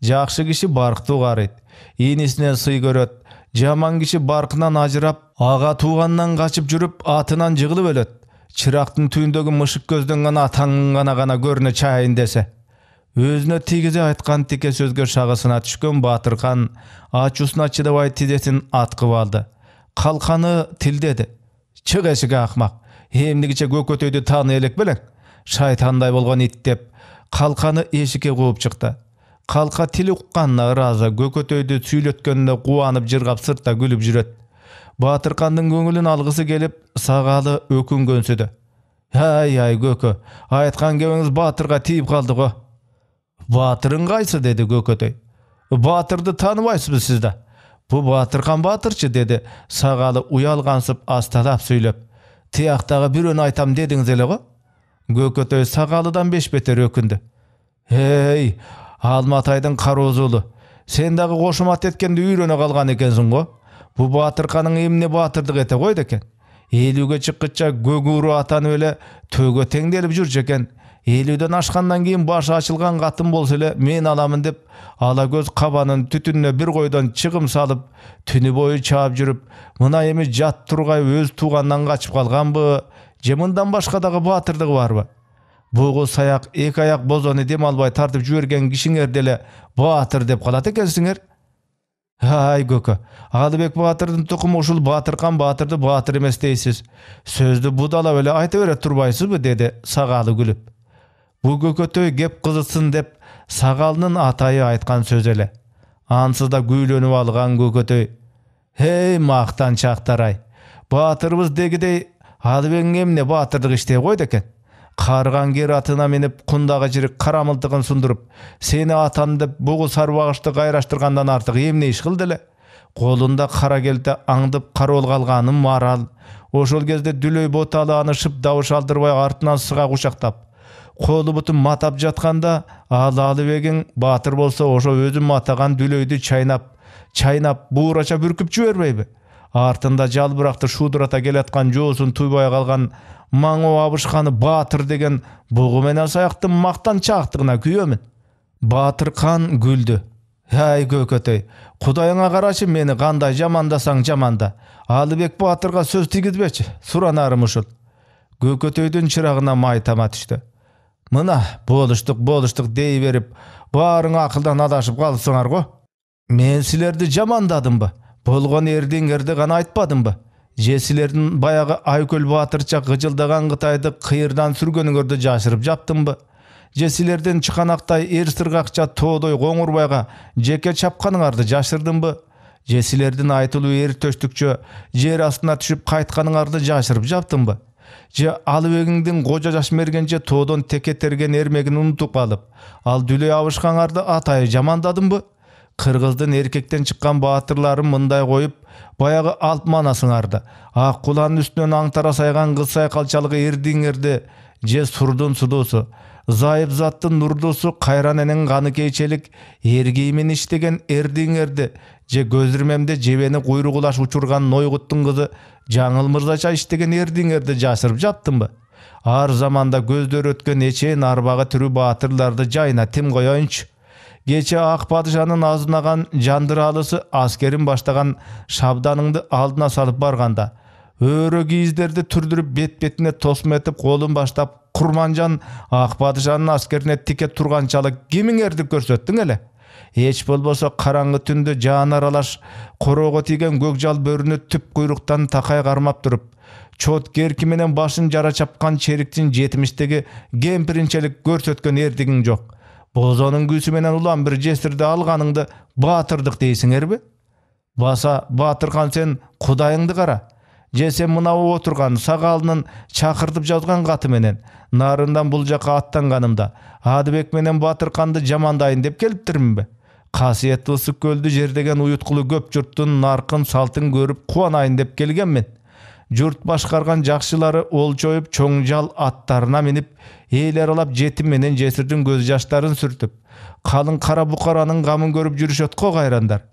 Жакшы киши барктуу карыйт, инисинен сый көрөт. Жаман киши баркынан ажырап, ага туугандан качып жүрүп, атынан жыгылып өлөт. Чырактын түйүндөгү мышык көздөнгөн атаңдын гана көрүнө чайын десе. Өзүнө тийгизе айткан тике сөзгө шагысына түшкөн Батыркан ачуусуна чыдабай тизесин аткып алды. Калканы тилдеди. Чык эшикке акмак. Эмдигиче Көкөтөйдү тааны элек белең? Шайтандай болгон ит деп калканы эшикке кууп чыкты. Калка тил укканына ыраазы, Көкөтөйдү сүйлөткөнүнө кубанып жыргап сыртта күлүп жүрөт. Батыркандын көңүлүн алгысы келип, Сагалы өкүнгөнсүдү. Ай Көкө, айткан кебиңиз Батырга тийип калды го. Батырың кайсы деди Көкөтөй. Батырды тааныбайсызбы сиз да? Бу Батыркан Батырчы деди Сагалы уялгансып асталап сүйлөп. Тияктагы бирөөнү айтам дедиңиз эле го? Көкөтөй Сагалыдан бешбетер өкүндү. Алматайдын Кароз уулу, сен дагы кошумат эткенди үйрөнө калган экенсиң го. Бу Батырканың эмне батырдык эте койду экен. Элүүгө чыккыча көгүрү атанып эле төөгө теңделип жүрчү экен. Элүүдөн ашкандан кийин башы ачылган катын болсо эле мен аламын деп ала көз кабанын түтүнүнө бир койдон чыгым салып, түнү бою чаап жүрүп, мына эми жат тургай өз туугандан качып калганбы, же мындан башка дагы батырдыгы барбы? Бугу саяк, эки аяк бозону дем албай тартып жиберген кишиңер деле батыр деп калат экенсиңер. Көкө, Алыбек Батырдын тукуму ушул Батыркан Батырды батыр эмес дейсиз. Сөздү будалап эле айта бере турбайсызбы деди Сагалы күлүп. Бу Көкөтөй кеп кызытсын деп Сагалынын атайы айткан сөз эле. Ансыз да күйлөнүп алган Көкөтөй: мактанчактар-ай. Батырыбыз дегидей Алыбек эмне батырдык иштей койду экен. Карган кер атына минип кундагы жирик карамылтыгын сундуруп, сени атам деп бугу сарбагышты кайраштыргандан артык эмне иш кылды эле? Колунда кара келте аңдып кароол калганым марал. Ошол кезде дүлөй боталы аны шып добуш алдырбай артынан сыга кучактап, колу бутун матап жатканда, ал Алыбегиң батыр болсо ошо өзү матаган дүлөйдү чайнап буурача бүркүп жибербейби? Артында жалбыракты шуудурата келаткан жоосун туйбай калган маңоо абышканы батыр деген бугу менен саяктын мактанчаактыгына күйөмүн. Батыркан күлдү. Көкөтөй, Кудайыңа карачы, мени кандай жамандасаң жаманда. Алыбек Батырга сөз тийгизбечи, суранарым ушул. Gökötөйдүн чырагына май тама түштү. Мына болуштук дей берип, баарың акылдан адашып калсыңар го. Мен силерди жамандадымбы? Болгон эрдиңерди гана айтпадымбы? Же силердин баягы Айкөл Баатырча гыжылдаган Кытайды кыйырдан сүргөнүңөрдү жашырып жаптымбы? Же силердин чыканактай эр сыргакча тоодой Коңурбайга жеке чапканыңарды жашырдымбы? Же силердин айтылуу эр төштүкчө жер астына түшүп кайтканыңарды жашырып жаптымбы? Же Алыбегиңдин кожа жаш мергенче тоодон теке терген эрмегин унутуп калып, ал дүлөй абышкаңарды атайы жамандадымбы? Кыргыздын эркектен чыккан баатырларын мындай коюп, баягы алп манасыңарды, ак куланын үстүнөн аңтара сайган кыз сайкалчалык эрдиңерди, же сурдун судуусу, зайып заттын нурдуусу кайран энен каны кейчелик эр кийимин иштеген эрдиңерди, же көзүрмемде жебени куйругулаш учурган Нойгуттун кызы Жаңыл Мырзача иштеген эрдиңерди жашырып жаптымбы? Ар заманда көздөр өткөн эчен арбагы түрү баатырларды жайына тим коёюнчу. Кече Ак падышанын азынаган жандыралысы аскерин баштаган шабданыңды алдына салып барганда, өрө кийиздерди түрдүрүп бет-бетине тосма этип колун баштап Курманжан Ак падышанын аскерине тике турганчалык кимиңерди көрсөттүң эле? Эч болбосо караңгы түндө жаан аралаш короого тийген көкжал бөрүнү түп куйруктан такай кармап туруп, чот керки менен башын жара чапкан чериктин 70-теги кемпиринчелик көрсөткөн эрдигиң жок. Бозонун күүсү менен улам бир жесирди алганыңды баатырдык дейсиңерби? Баса Баатыркан сен кудайыңды кара. Же сен мына отурган сагалынын чакыртып жазган каты менен нарындан бул жака аттанганымда Адыбек менен Батырканды жамандайын деп келиптирминби? Касиеттүү ысык көлдү жердеген уюткулу көп журттун наркын салтын көрүп кубанайын деп келгенмин. Журт башкарган жакшылары олчоюп чоң жал аттарына минип, эл аралап жетим менен жесирдин көз жаштарын сүртүп, калың кара букаранын гамын көрүп жүрүшөт го кайрандар.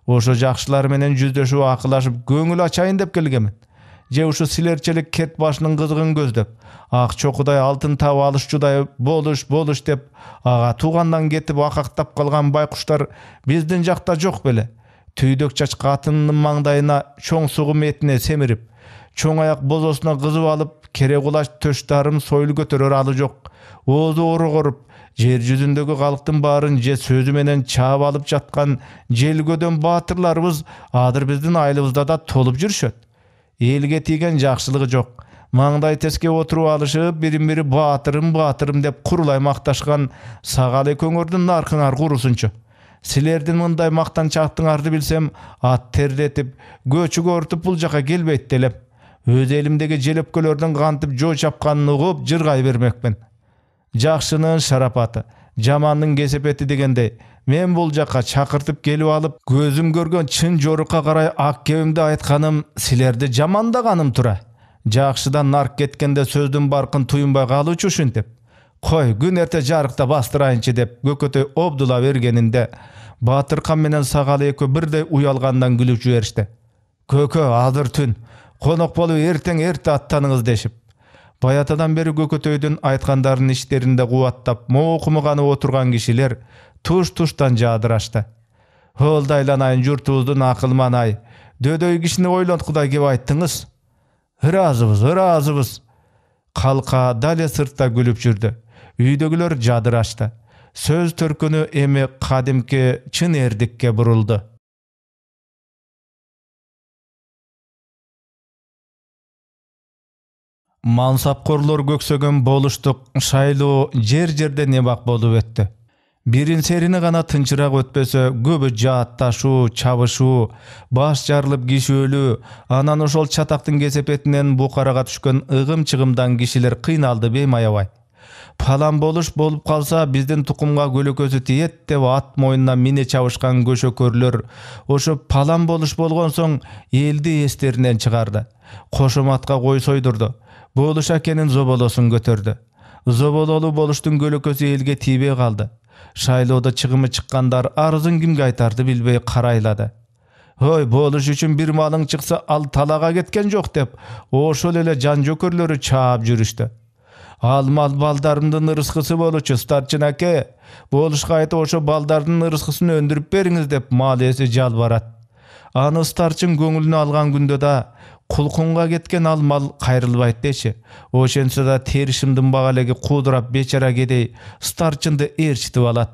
Ошо жакшылар менен жүздөшүп акылашып көңүл ачайын деп келгенмин. Же ушу силерчелик кет башынын кызыгын көздөп, ак чокудай алтын таап алышчудай болуш деп ага туугандан кетип акактап калган байкуштар биздин жакта жок беле? Түйдөк чач катынын маңдайына чоң сугум этине семирип, чоң аяк бозосуна кызып алып, кере кулаш төш дарым сойлу көтөрөр алы жок. Оозу орогоруп, жер жүзүндөгү калктын баарын же сөзү менен чаап алып жаткан желгөдөн баатырларыбыз азыр биздин айылыбызда да толуп жүрүшөт. Элге тийген жакшылыгы жок. Маңдай теске отуруп алышып, бирин-бири баатырым деп курулай макташкан сагал экөөңөрдүн наркыңар курусунчу. Силердин мындай мактанчактыңарды билсем, ат тердетип, көчүгө ортуп бул жака келбейт делем. Өз элимдеги желепкөлөрдүн кантип жоо чапканын угуп жыргай бермекмин. Жакшынын шарапаты, жамандын кесепети дегендей, мен бул жака чакыртып келип алып, көзүм көргөн чын жорукка карай ак кебимди айтканым, силерди жамандаганым тура. Жакшыдан нарк кеткенде сөздүн баркын туюнбай калуучу ушинтип. Кой, күн эрте жарыкта бастырайынчы деп Көкөтөй обдула бергенинде, Батыркан менен сагал экөө бирдей уялгандан күлүп жиберишти. Көкө, азыр түн, конок болуп эрте аттаныңыз дешип. Баятадан бери Көкөтөйдүн айткандарын иштеринде кубаттап, моокумуганы отурган кишилер туш-туштан жаадырашты. Олдайланайын журтубуздун акылман-ай, дөдөй кишини ойлонткудай кеп айттыңыз. Ыраазыбыз. Калка дале сыртта күлүп жүрдү. Үйдөгүлөр жадырашты. Сөз төркүнү эми кадимки чын эрдикке бурулду. Мансапкорлор көксөгөн болуштук шайлоо жер-жерде небак болуп өттү. Бирин серини гана тынчыраак өтпөсө, көбү жаатташуу, чабышуу, баш жарылып киши өлүү, анан ошол чатактын кесепетинен букарага түшкөн ыгым-чыгымдан кишилер кыйналды беймаябай. Палан болуш болуп калса биздин тукумга көлөкөсү тиет деп ат моюнуна мине чабышкан көшөкөрлөр ошо палан болуш болгон соң элди эстеринен чыгарды. Кошоматка кой сойдурду. Болуш акенин зоболосун көтөрдү. Зобололуу болуштун көлөкөсү элге тийбей калды. Шайлоодо чыгымы чыккандар арызын кимге айтарды билбей карайлады. Ой, болуш үчүн бир малың чыкса ал талага кеткен жок деп ошол эле жан жөкөрлөрү чаап жүрүштү. Ал мал балдарымдын ырыскысы болчу, старчын аке. Болушка айтып ошо балдардын ырыскысын өндүрүп бериңиз деп мал ээси жалбарат. Аны старчын көңүлүнө алган күндө да Kulkunga ketken al mal kayrılbayt deşi. Oşense da terişimdin bagalegi kudurap beçara gedey starçındı erçitip alat.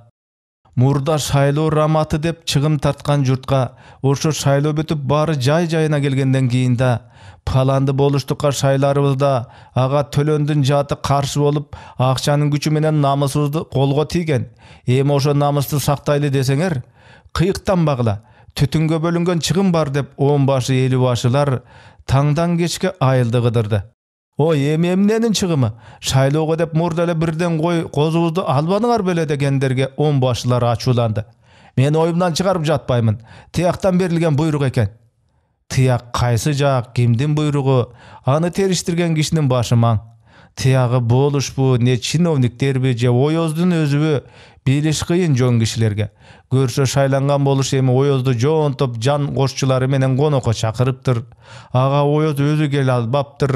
Murda şayloo ramatı dep çıgım tartkan jurtga oşo şayloo bütüp bары jay-jayına gelgenden keyin da palandı boluştukka şaylarыбызda aga tölöndün jаты karşı bolup akçanın güçü menen namysыбызды kolgo тийген. Эми oşo namysты saktaylı deseňer, kıyıktan bagla tütünge bölüngen çıgım bar dep 10 başı 50 başılar tаңдан keçke ayıldı gıdırdı. O emnenin çıgımı? Şaylooga dep murdale birden koy kozubuzdu albadıňar bele degenderge 10 başılar açulandı. Men oyumdan çıkarıp jatpaymın. Tiyaktan berilgen buyruk eken. Tiyak kaysı jak, kimdin buyruğu? Anı teriştirgen kişinin başı maň. Tiyağı boluş bu, ne çinovnikler bi, je oyozdun özübü biliş kıyın jon kişilerge. Görşö şaylangan boluş emi oyozdu jontop jan koşçulary menen konoko çakırıptır. Aga oyoz özü gel albaptır.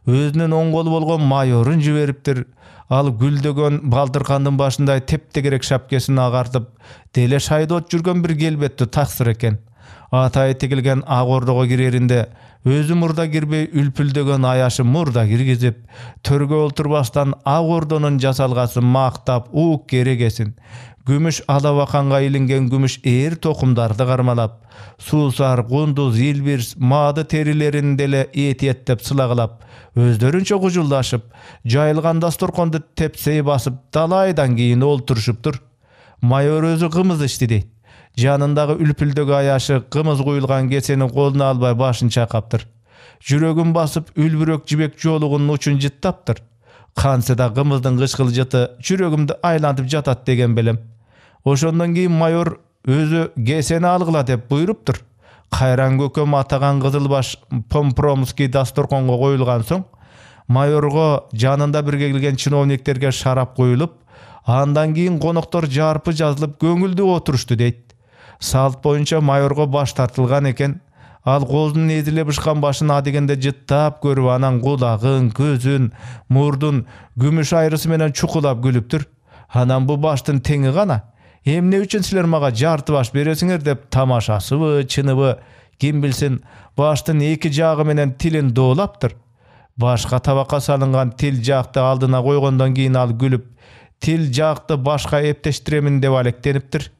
Özünün oň kolu bolgon mayorun jiberiptir. Al güldögön baldırkandın başınday tepte gerek şapkesini agartıp dele şaydot jürgen bir gelbetdi taksır eken. Atayı tekilgen agordogo girerinde özü murda girbey ülpüldögön ayaşı murda girgizip törgö olturbastan agordonun jasalgası maktap uuk geregesin. Gümüş alabakanga ilingen gümüş eğer tokumdardı garmalap, suusar, gunduz, ilbir, madı terilerin dele etiyettep sılagılap, özlörünçe gujuldaşıp, jayılgan dastorkondu tepseyi basıp, dalaydan keyin olturuşuptur. Mayor özü kımız içti deyt. Janındağı ülpüldögü ayaşı kımız kuyulgan keseni koluna albay başın çakaptır. Jürögün basıp ülbürök jibek joluğunun uçun jittaptır. Kansyda kımızdın kışkıl jıtı jürögümdi aylantıp jatat degen belem. Oşondan keyin mayor özü keseni algıla dep buyuruptur. Kayran kököm atagan Kızılbaş Pompromski dastorkonga koyulgan soň, mayorgo janında birge gelgen çinovniklerge şarap koyulup, andan keyin konoktor jarpı жазылып köngüldi oturuştu deyt. Salt boyunça mayorgo baş tartılgan eken, al gozunun ezile bışkan başını adigende jıttap görüp anan kulagın, gözün, murdun, gümüş ayrısı menen çukulap gülüptür. Anan bu baştın teňi gana. Emne üçin siler maga jarty baş beresiňer dep tamaşasyby, çynyby kim bilsin baştın iki jagı menen tilin doolaptır. Başka tabaka salıngan til jakty aldyna koygondan keyin al gülüp, til jakty başka epteştiremin dep alektenipdir.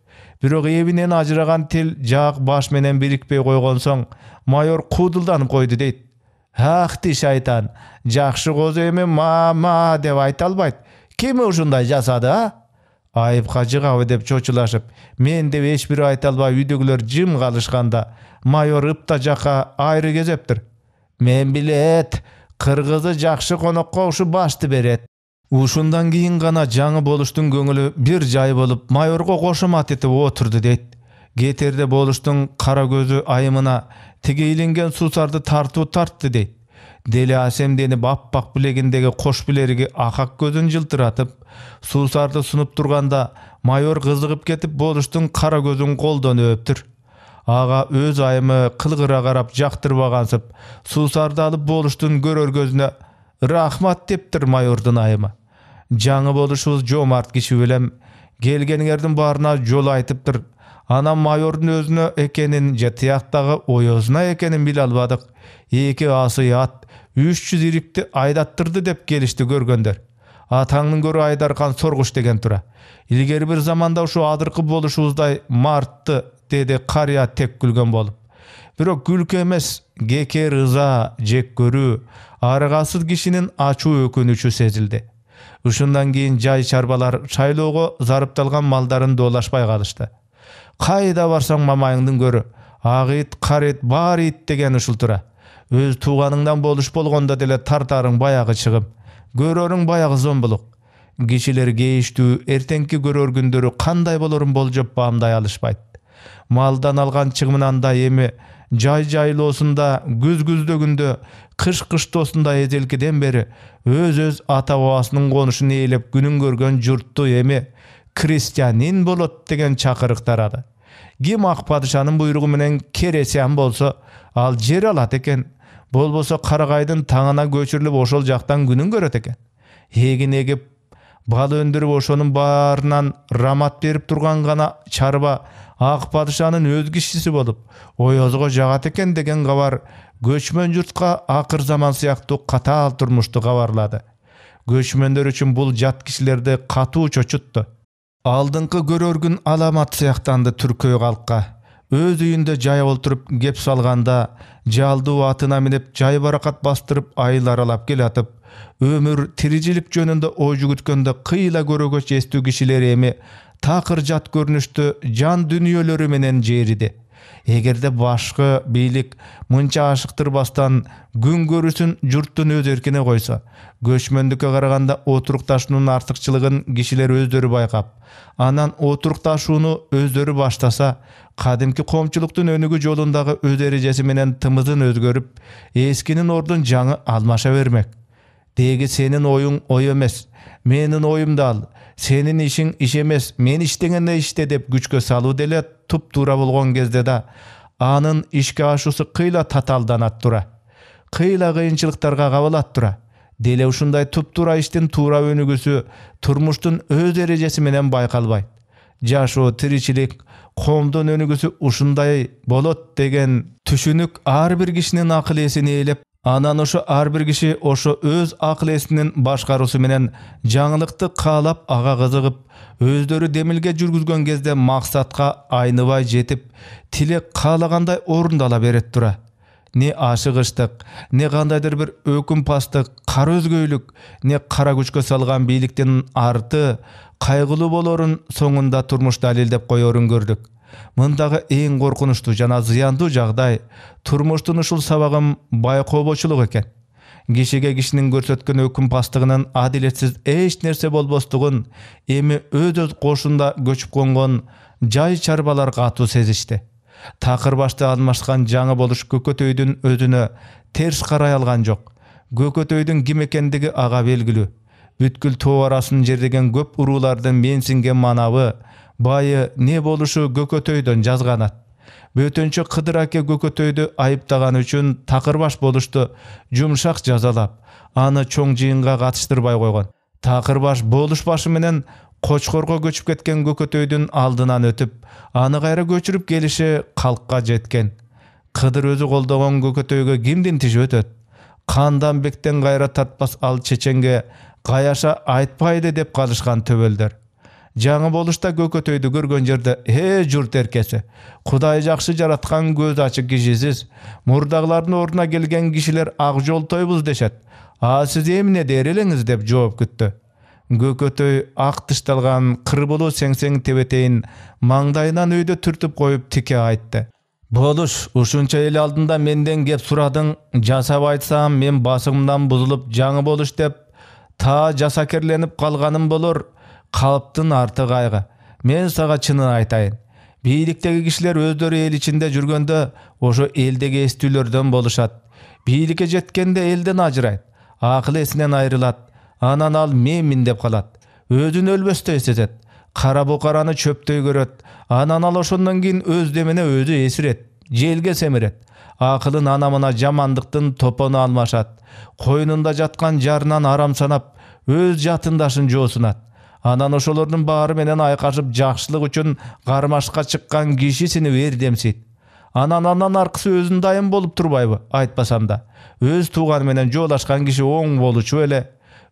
Birok evinen ajıragan til jak baş menen birikpey koygon soň mayor kuduldanıp koydu deyt. Hakti şaytan, jakşı gozu emi ma dep ayta albayt. Kim uşunday jasady ha? Ayıpka jygaby dep çoçulaşıp, men dep hiç bir ayta albay üydögüler jym kalışganda mayor ıpta jaka ayrı gezeptir. Men bilet, kırgızı jakşı konokko uşu başty beret. Uşundan keyin gana жаңы boluştun köngülü bir jay bolup mayorgo koşumat etip oturdu deyt. Geterde boluştun kara gözü ayımına tigeylengen susardı tartı deyt. Deli asemdenip appak bilegindegi koş bilerigi akak gözün jıltıratıp, susardı sunup turganda mayor kızıgıp ketip boluştun kara gözün koldan öptür. Aga öz ayımı kılgıra garap jaktırбagansıp, susardı alıp boluştun görör gözüne rahmat deptir mayordun ayımı. Жаңы boluşubuz jomart kişi bilem, gelgeniňerdiň barına jol aytypdyr. Anam mayordun özüne ekenin, jetiýakdagy oyozuna ekenin bil albadyk. 2 asy at 300 irikti aydattırdı dep gelişti görgönder. Ataňyň görü aydarkan sorguş degen tura. İlgeri bir zamanda şu adyrky boluşubuzday martty dedi karya tek gülgen bolup. Birok gülkü emes, geke rıza, jek görü, arıgasız kişinin açuu ökünüçü sezildi. Uşundan keyin jay çarbalar şayloogo zarıptalgan maldaryn dolaşpay kalıştı. Kayda barsaň mamaýyňdyň görü, agit, karet, bar it degen uşul tura. Öz tuğanыңdan boluş bolgonda dele tartaryň bayagy çygym, görörüň bayagy zombuluk. Kişiler geýişdi, ertenki görör gündörü kanday bolaryň boljop bamday alışpayt. Maldan algan çygymyndan da emi jay-jaylosunda, güz-güzdögündö, kış-kışdosunda ezelkiden beri öz ata babasynyň konuşuny eýlep günün görgen jurtdu emi Kristianin bolot degen çakyrık tarady. Kim ak padişanyň buyrugy menen keresýän bolsa, al jer alat eken, bolbosa Karagaýdyň taňyna göçürilip oşol jakdan günün göret eken. Hegin egip Bal öndürüp ошонун баарынан рамат берип турган гана чарба ак падышанын өз кишиси болуп, оёзго жагат экен деген кабар көчмөн журтка акыр заман сыяктуу катаал турмушту кабарлады. Көчмөндөр үчүн бул жат кишилерди катуу чочутту. Алдыңкы көрөргүн аламат сыяктанды түркөй калкка. Өз үйүндө жай олтуруп кеп салганда, жалдуу атына минип жай баракат бастырып айыл аралап келатып, өмүр тиричилик жөнүндө ой жүгүткөндө кыйла көрөгөч эстүү кишилер эми такыр жат көрүнүштү жан дүнүйөлөрү менен жериди. Эгерде башкы бийлик мынча ашыктырбастан күн көрүсүн журттун өз эркине койсо, көчмөндүккө караганда отурукташуунун артыкчылыгын кишилер өздөрү байкап, анан отурукташууну өздөрү баштаса, кадимки коомчулуктун өнүгүү жолундагы өз эрежеси менен тымызын өзгөрүп, эскинин ордун жаңы алмаша бермек. Деги сенин оюң ой эмес, менин оюмду ал, сенин ишиң иш эмес, мен иштегенде иште деп күчкө салуу деле туп-туура болгон кезде да анын ишке ашуусу кыйла татаалданат тура. Кыйла кыйынчылыктарга кабылат тура. Деле ушундай туп-туура иштин туура өнүгүүсү турмуштун өз эрежеси менен байкалбайт. Жашоо, тиричилик, коомдун өнүгүүсү ушундай болот деген түшүнүк ар бир кишинин акыл эсин ээлеп, анан ошо ар бир киши ошо өз акыл эсинин башкаруусу менен жаңылыкты каалап ага кызыгып, өздөрү демилге жүргүзгөн кезде максатка айныбай жетип, тилек каалагандай орундала берет тура. Не ашыгыштык, не кандайдыр бир өкүмпастык, кара өзгөйлүк, не кара күчкө салган бийликтин арты кайгылуу болорун соңунда турмуш далилдеп коерун көрдүк. Мындагы эң коркунучтуу жана зыяндуу жагдай турмуштун ушул сабагын байкообочулук экен. Кишиге кишинин көрсөткөн өкүмпастыгынын адилетсиз эч нерсе болбостугун эми өз кошунда көчүп конгон жай чарбалар катуу сезишти. Такыр башты алмашкан жаңы болуш Көкөтөйдүн өзүнө терс карай алган жок. Көкөтөйдүн ким экендиги ага белгилүү. Бүткүл тоо арасын жердеген көп уруулардын менсинген манабы, байы не болушу Көкөтөйдөн жазганат. Бөтөнчө Кыдыр аке Көкөтөйдү айыптаган үчүн такырбаш болушту жумшак жазалап, аны чоң жыйынга катыштырбай койгон. Такырбаш болуш башы менен Кочкорго көчүп кеткен Көкөтөйдүн алдынан өтүп, аны кайра көчүрүп келиши калкка жеткен. Кыдыр өзү колдогон Көкөтөйгө кимдин тиши өтөт? Кандан бектен кайра тартпас ал чеченге каяша айтпайды деп калышкан төбөлдөр. Жаңы болушта Көкөтөйдү көргөн жерде журт эркеси, Кудай жакшы жараткан көз ачык кишисиз, мурдагылардын ордуна келген кишилер ак жолтойбуз дешет. А сиз эмне дер элеңиз деп жооп күттү. Көкөтөй ак тышталган кырбылуу сеңсең тебетейин маңдайынан өйдө түртүп коюп тике айтты. Болуш, ушунча эл алдында менден кеп сурадың, жасап айтсам мен басымдан бузулуп жаңы болуш деп та жасакерленип калганым болор. Калыптын арты кайгы. Мен сага чынын айтайын. Бийликтеги кишилер өздөрү эл ичинде жүргөндө ошо элдеги эстүүлөрдөн болушат. Бийликке жеткенде элден ажырайт. Акыл эсинен айрылат. Анан ал менмин деп калат. Өзүн өлбөстөй сезет. Кара букараны чөптөй көрөт. Анан ал ошондон кийин өз демине өзү эсирет. Желге семирет. Акылын анамына жамандыктын топону алмашат. Койнунда жаткан жарынан арам санап, өз жатындашын жоосунат. Анан ошолордун баары менен айкашып жакшылык үчүн кармашка чыккан кишисини бердемсейт. Анан аркысы өзүн дайым болуп турбайбы? Айтпасам да. Өз тууганы менен жоолашкан киши оң болучу эле.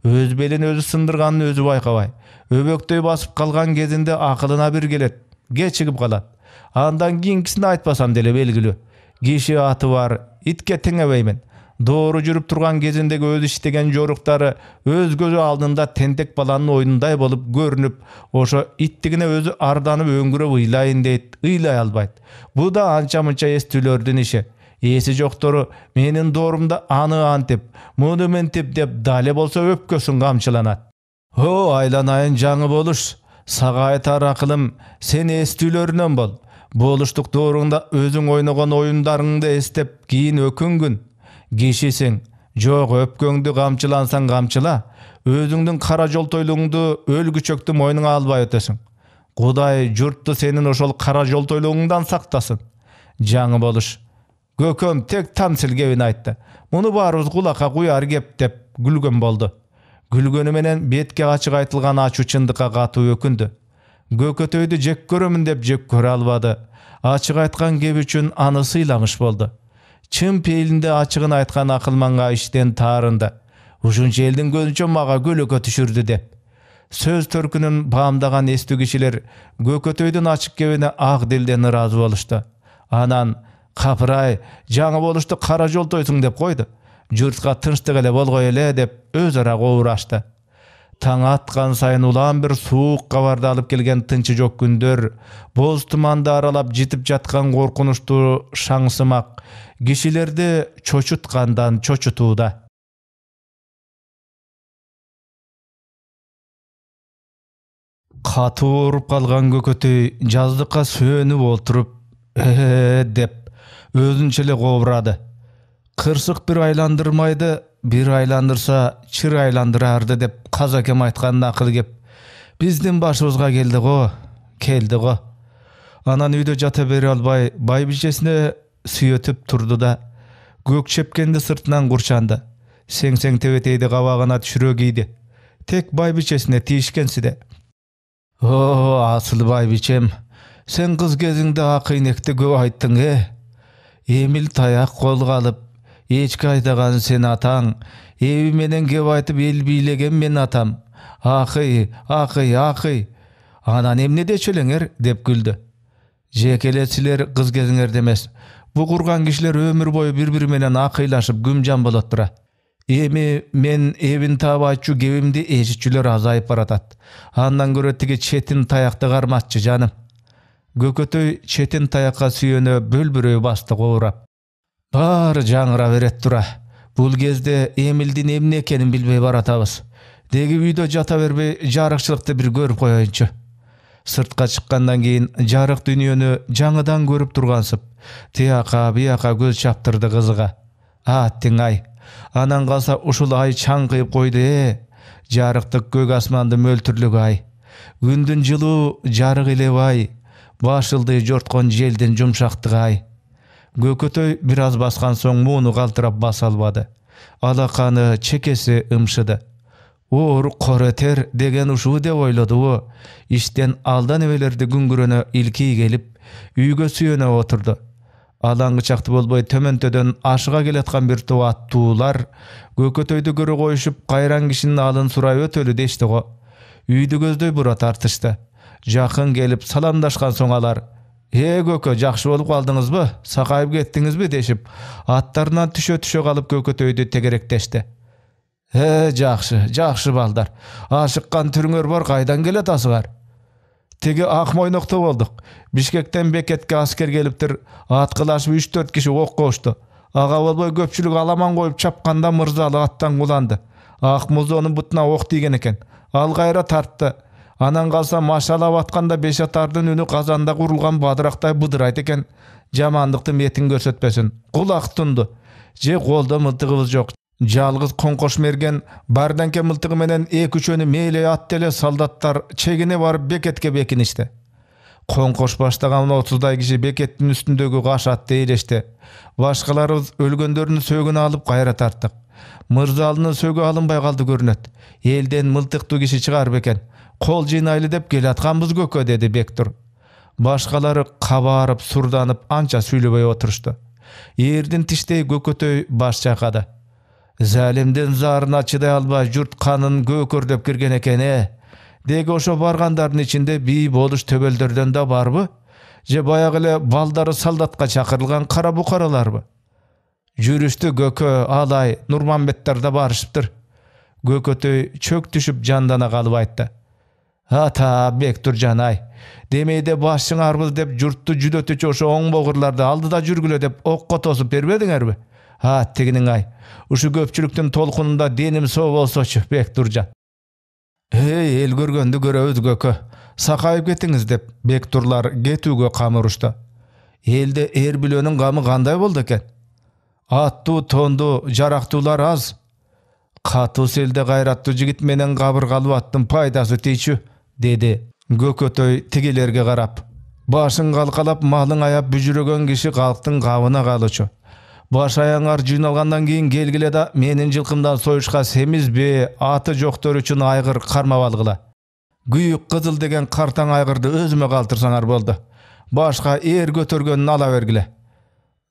Өз белин өзү сындырганын өзү байкабай. Өбөктөй басып калган кезинде акылына бир келет. Кечигип калат. Андан кийинкисин айтпасам деле белгилүү. Киши аты бар, итке теңебеймин. Доору жүрүп турган кезиндеги өз иштеген жоруктары өз көзү алдында тентек баланын оюнундай болуп көрүнүп, ошо иттигине өзү арданып өңгүрөп ыйлайын дейт, ыйлай албайт. Бу да анча-мынча эстүүлөрдүн иши. Эси жоктору менин доорумда аны антип, муну ментип деп дале болсо өпкөсүн камчыланат. О, айланайын жаңы болуш. Сага айтар акылым, сен эстүүлөрүнөн бол. Болуштук дооруңда өзүң ойногон оюндарыңды эстеп, кийин өкүнгүн. Кишисиң, жок өпкөңдү камчылансаң камчыла, өзүңдүн кара жолтойлугуңду өлгүчөктү мойнуңа албай өтөсүң. Кудай журтту сенин ошол кара жолтойлугуңдан сактасын. Жаңы болуш. Көкөм тек там силгебин айтты. Муну баарыбыз кулакка куяр кеп деп күлгөн болду. Gülgөнü menen betke açık aytılgan açуу çындыкka katуу ökündü. Gökötöydü jek görөmүn деп жек көрө албады. Açık aytkan кеп үчүн аны сыйламыш болду. Чын пейилинде açыгын айткан акылманга иштен таарынды. Ушунча элдин көзүнчө мага көлөкө түшүрдү деп. Сөз төркүнүн баамдаган эстүү кишилер Gökötöйдүн açык кебине ак дилден ыраазы болушту. Анан капырай, жаңы болушту кара жолтойсуң деп койду. Журтка тынчтык эле болгой эле деп өз ара коурашты. Таң аткан сайын улам бир суук кабарды алып келген тынчы жок күндөр, боз туманды аралап житип жаткан коркунучтуу шаңсымак кишилерди чочуткандан чочутууда. Катуу уруп калган Көкөтөй жаздыкка сөнүп отуруп, деп өзүнчө эле кобурады. Кырсык бир айландырмайды, бир айландырса чыр айландырарды деп Казакем айткан акыл кеп. Биздин башыбызга келди го. Анан үйдө жата бере албай, байбичесине сүйөтүп турду да, көк чепкенди сыртынан курчанды. Сең-сең тебетейди кабагына түшүрө кийди. Тек байбичесине тийишкенсиде. О, асыл байбичем, сен кыз кезиңде ак ийнекти көп айттың, Эмил таяк колго алып, эчки айдаган сен атаң, эби менен кеп айтып эл бийлеген мен атам. Акый. Анан эмне дечелеңер деп күлдү. Жекеле силер кыз кезиңерде эмес. Бу курган кишилер өмүр бою бири-бири менен акыйлашып күмжан болот тура. Эми мен эбин таап айтчу кебимди эшитчүлөр азайып баратат. Андан көрө тиги четин таякты карматчы жаным. Көкөтөй четин таякка сүйөнө бөлбүрөй басты коурап. Баары жаңыра берет тура. Бул кезде Эмилдин эмне экенин билбей баратабыз. Деги үйдө жата бербей жарыкчылыкты бир көрүп коеюнчу. Сыртка чыккандан кийин жарык дүйнөнү жаңыдан көрүп тургансып, тияка бияка көз чаптырды кызыга. Аттиң ай. Анан калса ушул ай чаңкыйып койду, Жарыктык көк асманды мөлтүрлүк ай. Күндүн жылуу жарык илеп ай. Башылды жорткон желдин жумшактыгы ай. Көкөтөй бир аз баскан соң мууну калтырап баса албады. Алаканы чекеси ымшыды. Оор коретер деген ушул деп ойлоду. Иштен алдан эбелерди күңгүрөнө илкий келип, үйгө сүйөнө отурду. Алаңгычакты болбой төмөнтөдөн ашыга келаткан бир топ аттуулар Көкөтөйдү көрө коюшуп, кайран кишинин алын сурай өтөлү дешти го. Үйдү көздөй бура тартышты. Жакын келип саламдашкан соң алар: Көкө, жакшы болуп калдыңызбы? Сакайып кеттиңизби?" дешип, аттарынан түшө калып Көкөтөйдү тегеректешти. Жакшы балдар. Ашыккан түрүңөр бар, кайдан келатасыңар? Теги ак мойнокто болдук. Бишкектен Бекетке аскер келиптир. Аткылашып 3-4 киши ок кошту. Ага болбой көпчүлүк аламан коюп чапканда мырзалы аттан куланды. Ак музонун бутуна ок тийген экен. Ал кайра тартты. Анан калса машалап атканда Бешатардын үнү казанда курулган бадырактай быдырайт экен. Жамандыкты метин көрсөтпөсүн. Кулак тунду. Же колдо мылтыгыбыз жок. Жалгыз коңкош мерген барданке мылтыгы менен 2-3 мейле ат эле солдаттар чегине барып Бекетке бекиништи. Коңкош баштаган 30дай киши Бекеттин үстүндөгү каш атты ээлешти. Башкаларыбыз өлгөндөрдүн сөөгүн алып кайра тарттык. Мырзалынын сөөгү алынбай калды көрүнөт. Элден мылтыктуу киши чыгарып экен. Кол жыйнайлы деп келатканбыз Көкө, деди Бектур. Башкалары кабарып, сурданып анча сүйлөбөй отурушту. Эрдин тиштей Көкөтөй баш чайкады. Залимдин зарына чыдай албай журт канын көкөрдөп кирген экен, Деги ошо баргандардын ичинде бий болуш төбөлдөрдөн да барбы? Же баягы эле балдары солдатка чакырылган кара букараларбы? Жүрүштү Көкө, алай, Нурманбеттер да барышыптыр. Көкөтөй чөк түшүп жандана калып айтты. Ата, Бектуржан ай, демейде башчыңарбыз деп журтту жүдөтүчү ошо оңбогурларды алдыда жүргүлө деп окко тосуп бербедиңерби? Тигинин ай, ушу көпчүлүктүн толкунунда деним соо болсочу, Бектуржан. Эл көргөндү көрөбүз Көкө, сакайып кетиңиз деп Бектурлар кетүүгө камырышты. Элде эр билөөнүн камы кандай болду экен? Аттуу, тондуу, жарактуулар аз. Катуу селде кайраттуу жигит менен кабыргалуу аттын пайдасы тийчү, деди Көкөтөй тигилерге карап. Башын калкалап, малын аяп бүжүрөгөн киши калктын кабына калычу. Баш аяңар жыйналгандан кийин келгиле да менин жылкымдан союшка семизби, аты жоктор үчүн айгыр кармап алгыла. Күйүк кызыл деген картаң айгырды өзүмө калтырсаңар болду. Башка эр көтөргөнүн ала бергиле.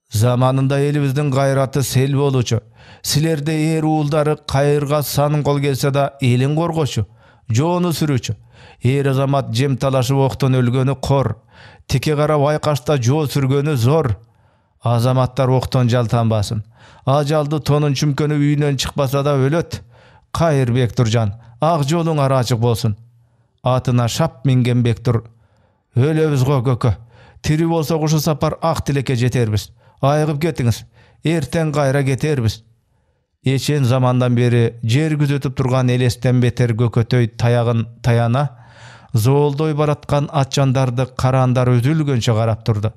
Заманында элибиздин кайраты сел болучу. Силерде эр уулдары кайырга санын кол келсе да элин коргочу, жоону сүрүүчү. Эр азамат жем талашып октон өлгөнү кор, тике карап айкашта жоо сүргөнү зор. Азаматтар октон жалтанбасын. Ажалды тонун чүмкөнү үйүнөн чыкпаса да өлөт. Кайыр Бектуржан, ак жолуңар ачык болсун. Атына шап минген Бектур: өлөбүз го көкө. Тири болсок ушу сапар ак тилекке жетербиз. Айыгып кетиңиз. Эртең кайра кетербиз. Эчен замандан бери жер күзөтүп турган элестен бетер көкөтөй таягын таяна, зоолдой бараткан атчандарды караандар үзүлгөнчө карап турду.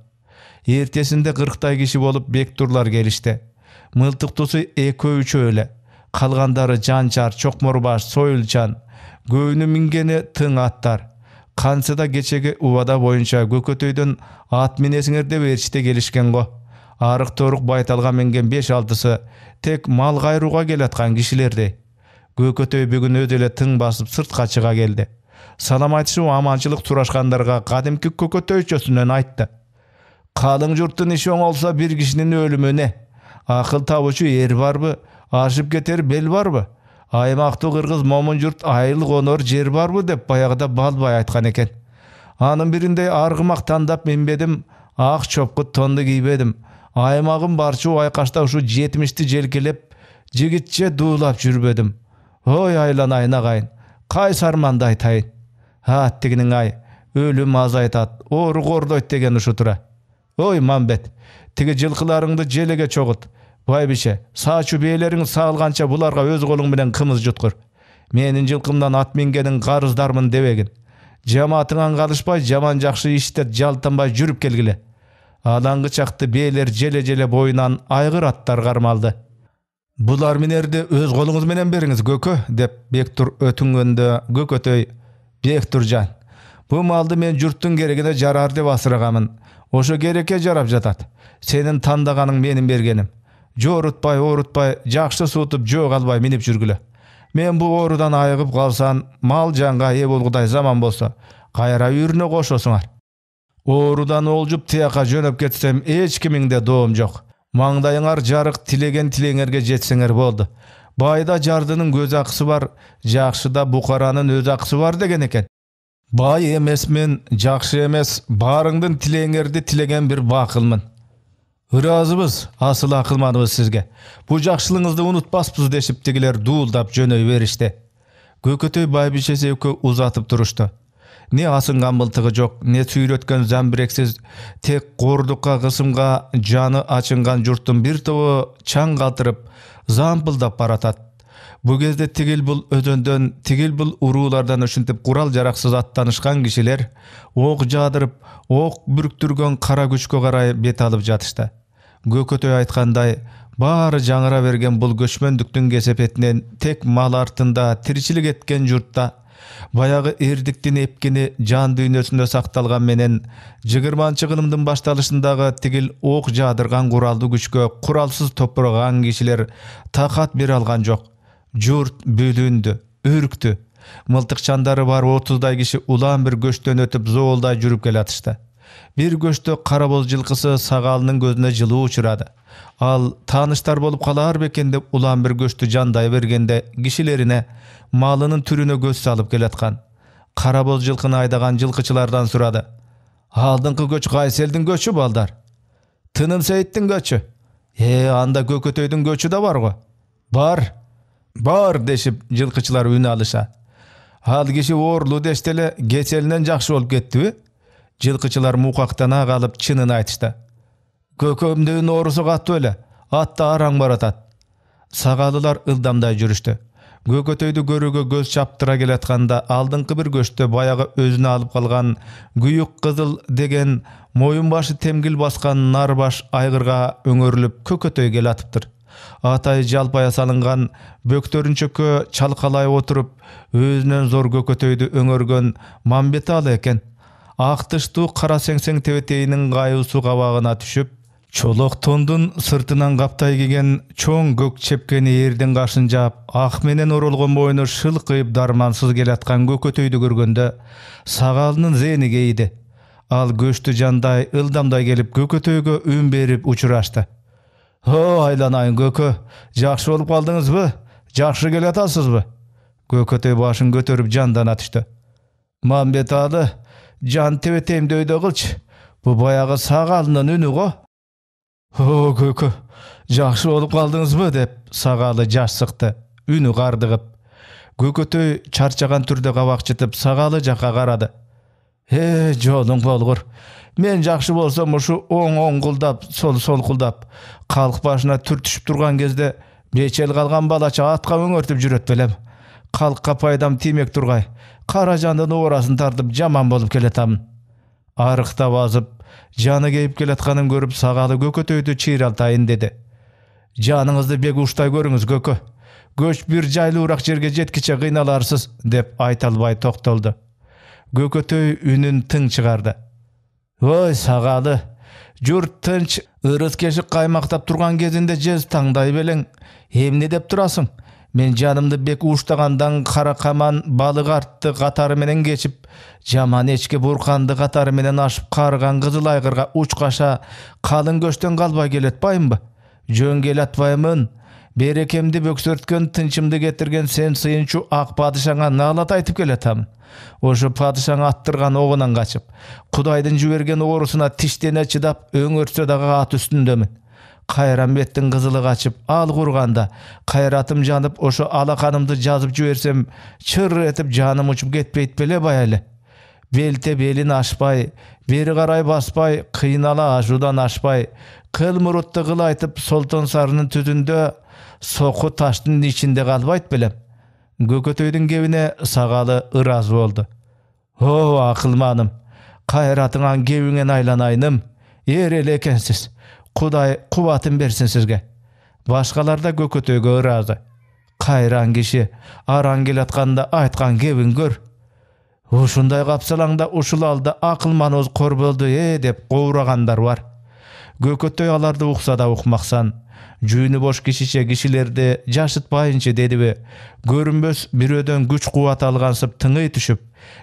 Эртесинде 40 киши болуп Бектурлар келишти. Мылтыктуусу 2-3 эле. Калгандары Жанчар, Чокморбаш, Союлчан, көйнү мингени тың аттар. Кансыда кечеги убада боюнча көкөтөйдөн ат минесиңер деп ээрчите келишкен го. Арык торук байталга минген 5-6сы тек мал кайрууга келаткан кишилердей. Көкөтөй бүгүн өзү эле тың басып сыртка чыга келди. Салам айтышып аманчылык сурашкандарга кадимки көкөтөйчөсүнөн айтты: Калың журттун иши оңолса бир кишинин өлүмү не? Акыл табучу эр барбы? Ашып кетер бел барбы? Аймактуу кыргыз момун журт айыл конор жер барбы деп баягыда балбай айткан экен. Анын биринде аргымак тандап минбедим, ак чопку тонду кийбедим. Аймагым барчу айкашта ушу 70-ти желкелеп, жигитче дуулап жүрбөдүм. Ой айланайын агайын, кай сарманды айтайын. Тигинин ай, өлүм азайтат, оору кордойт деген ушу тура. Ой Мамбет, тиги жылкыларыңды желеге чогут. Байбише, саачу бээлериң саалганча буларга өз колуң менен кымыз жуткур. Менин жылкымдан ат мингенин карыздармын дебегин. Жамаатыңан калышпай, жаман жакшы иште жалтанбай жүрүп келгиле. Алаңгы чакты бээлер желе-желе боюнан айгыр аттар кармалды. Булар минерди өз колуңуз менен бериңиз көкө, деп Бектур өтүнгөндө көкөтөй: Бектуржан, бу малды мен журттун керегине жарар деп асырагамын. Ошо керекке жарап жатат. Сенин тандаганың менин бергеним. Жорутпай, оорутпай, жакшы суутуп жөө калбай минип жүргүлө. Мен бу оорудан айыгып калсам, мал жанга ээ болгудай заман болсо, кайра үйүрүнө кошосуңар. Оорудан олжуп тияка жөнөп кетсем, эч кимиңде доом жок. Маңдайыңар жарык, тилеген тилеңерге жетсеңер болду. Байда жардынын көз акысы бар, жакшыда букаранын өз акысы бар деген экен. Бай эмесмин, жакшы эмес, баарыңдын тилеңерди тилеген бир бакылмын. Ыраазыбыз, асыл акылманыбыз сизге. Бу жакшылыгыңызды унутпаспыз дешип тигилер дуулдап жөнөй беришти. Көкөтөй байбишеси экөө узатып турушту. Не асынган мылтыгы жок, не сүйрөткөн замбирексиз, тек кордукка кысымга жаны ачынган журттун бир тобу чаң калтырып, зампылдап баратат. Бу кезде тигил бул өзөндөн, тигил бул уруулардан ушинтип курал жараксыз аттанышкан кишилер ок жаадырып, ок бүрктүргөн кара күчкө карай бет алып жатышты. Көкөтөй айткандай, баары жаңыра берген бул көчмөндүктүн кесепетинен тек мал артында тиричилик эткен журтта баягы эрдиктин эпкини жан дүйнөсүндө сакталган менен 20-кылымдын башталышындагы тигил ок жаадырган куралдуу күчкө куралсыз топурган кишилер такат бере алган жок. Журт бүлүндү, үрктү. Мылтыкчандары бар 30 киши улаан бир көчтөн өтүп зоолдай жүрүп келатышты. Бир көчтө кара боз жылкысы сагалынын көзүнө жылуу учурады. Ал тааныштар болуп калаар бекен деп улаан бир көчтү жандай бергенде кишилерине малынын түрүнө көз салып келаткан. Кара боз жылкыны айдаган жылкычылардан сурады: Алдыңкы көч кайсы элдин көчү балдар? Тыным Сейиттин көчү. Анда Көкөтөйдүн көчү да бар го. Бар дешип жылкычылар үн алыша. Ал киши оорлуу дештеле кеселинен жакшы болуп кеттиби? Жылкычылар мукактана калып чынын айтышты. Көкөмдүн оорусу катуу эле, атта араң баратат. Сагалылар ылдамдай жүрүштү. Көкөтөйдү көрүүгө көз чаптыра келатканда алдыңкы бир көчтө баягы өзүнө алып калган күйүк кызыл деген моюн башы темгил баскан нар баш айгырга өңөрүлүп Көкөтөй келатыптыр. Атай жалпая салынган бөктөрүнчөккө чалкалай отуруп, өзүнөн зор Көкөтөйдү өңөргөн Мамбет алы экен. Ак тыштуу кара сеңсең тебетейинин кайуусу кабагына түшүп, Çolok tondun sırtынан kapтай кийген чоң көк чепкени эрден каршын жаап, ак менен оролгон бойуна шылкыйып дармансыз келаткан көкөтөйдү көргөндө сагалынын зээни кейди. Ал көчтү жандай ылдамдай келип көкөтөйгө үн берип учурашты. «О, айланайын көкө, жакшы болуп калдыңызбы? Жакшы келатасызбы?» Көкөтөй башын көтөрүп жандана түштү. «Мамбет алы, жан тебетемди өйдө кылчы. Бу баягы сагалынын үнү го». «О, көкө, жакшы болуп калдыңызбы?» деп сагалы жаш сыкты, үнү кардыгып. Көкөтөй чарчаган түрдө кабак чытып сагалы жакка карады. Жолуң болгур. Мен жакшы болсом ушу оң кылдап, сол кылдап, калк башына түр түшүп турган кезде бечел калган балача атка өңөртүп жүрөт белем. Калкка пайдам тиймек тургай, кара жандын оорасын тартып жаман болуп келатамын. Арыктап азып, жаны кейип келатканын көрүп сагалы көкөтөйдү чыйралтайын деди. «Жаныңызды бек уштай көрүңүз көкө. Көч бир жайлуураак жерге жеткиче кыйналарсыз» деп айта албай токтолду. Көкөтөй үнүн тың чыгарды. «Ой, сагалы, журт тынч, ырыс кешик каймактап турган кезинде жез таңдай белең. Эмне деп турасың? Мен жанымды бек уштагандан кара каман балык артты катары менен кечип, жаман эчке бурканды катары менен ашып карыган кызыл айгырга учкаша калың көчтөн калбай келатпаймынбы? Жөн келатпаймын. Берекемди бөксөрткөн, тынчымды кетирген сен сыйынчу ак падышаңа наалат айтып келатамын. Ошо падышаң аттырган огунан качып, Кудайдын жиберген оорусуна тиштене чыдап, өңөртсө дагы ат үстүндөмүн. Кайрамбеттин кызылы качып, ал курганда, кайратым жанып, ошо алаканымды жазып жиберсем, чыр этип жаным учуп кетпейт беле баялы. Белте белин ашпай, бери карай баспай, кыйнала ашуудан ашпай, кыл мурутты кыл айтып, Солтон сарынын түтүндө соку таштын ичинде калбайт белем. Көкөтөйдүн кебине сагалы ыраазы болду. «О, акылманым, кайратыңан кебиңен айланайыным, эр эле экенсиз. Кудай кубатын берсин сизге». Башкалар да көкөтөйгө ыраазы. «Кайран киши, араң келатканда айткан кебин көр. Ушундай капсалаңда ушул алда акылманыбыз кор болду деп кобурагандар бар». Көкөтөй аларды укса да укмаксан, жүйүнү бош кишиче кишилерди жашытпайынчы дедиби, көрүнбөс бирөөдөн күч кубат алгансып тыңый түшүп,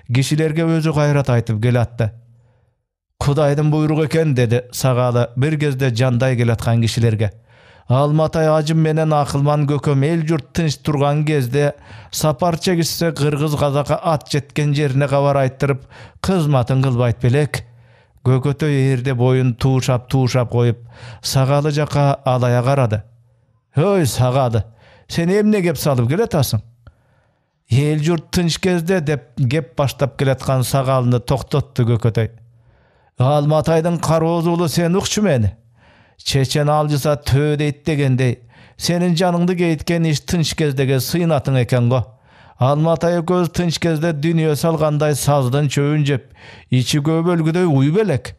кишилерге өзү кайрат айтып келатты. «Кудайдын буйругу экен» деди сагалы бир кезде жандай келаткан кишилерге. «Алматай ажым менен акылман көкөм эл журт тынч турган кезде сапар чегишсе кыргыз казакка ат жеткен жерине кабар айттырып кызматын кылбайт белек». Көкөтөй эрде боюн туушап коюп, сагалы жака алая карады. «Ой, сагалы, сен эмне кеп салып келатасың? Эл журт тынч кезде» деп кеп баштап келаткан сагалыны токтотту Көкөтөй. «Алматайдын карооз уулу сен укчу мени. Чечен алжыса төө дейт дегендей, сенин жаныңды кейиткен иш тынч кездеге сыйнатың экен го. Алматай экөөбүз тынч кезде дүйнө салгандай саздын чөбүн жеп, ичи көп өлгүдөй уй белек.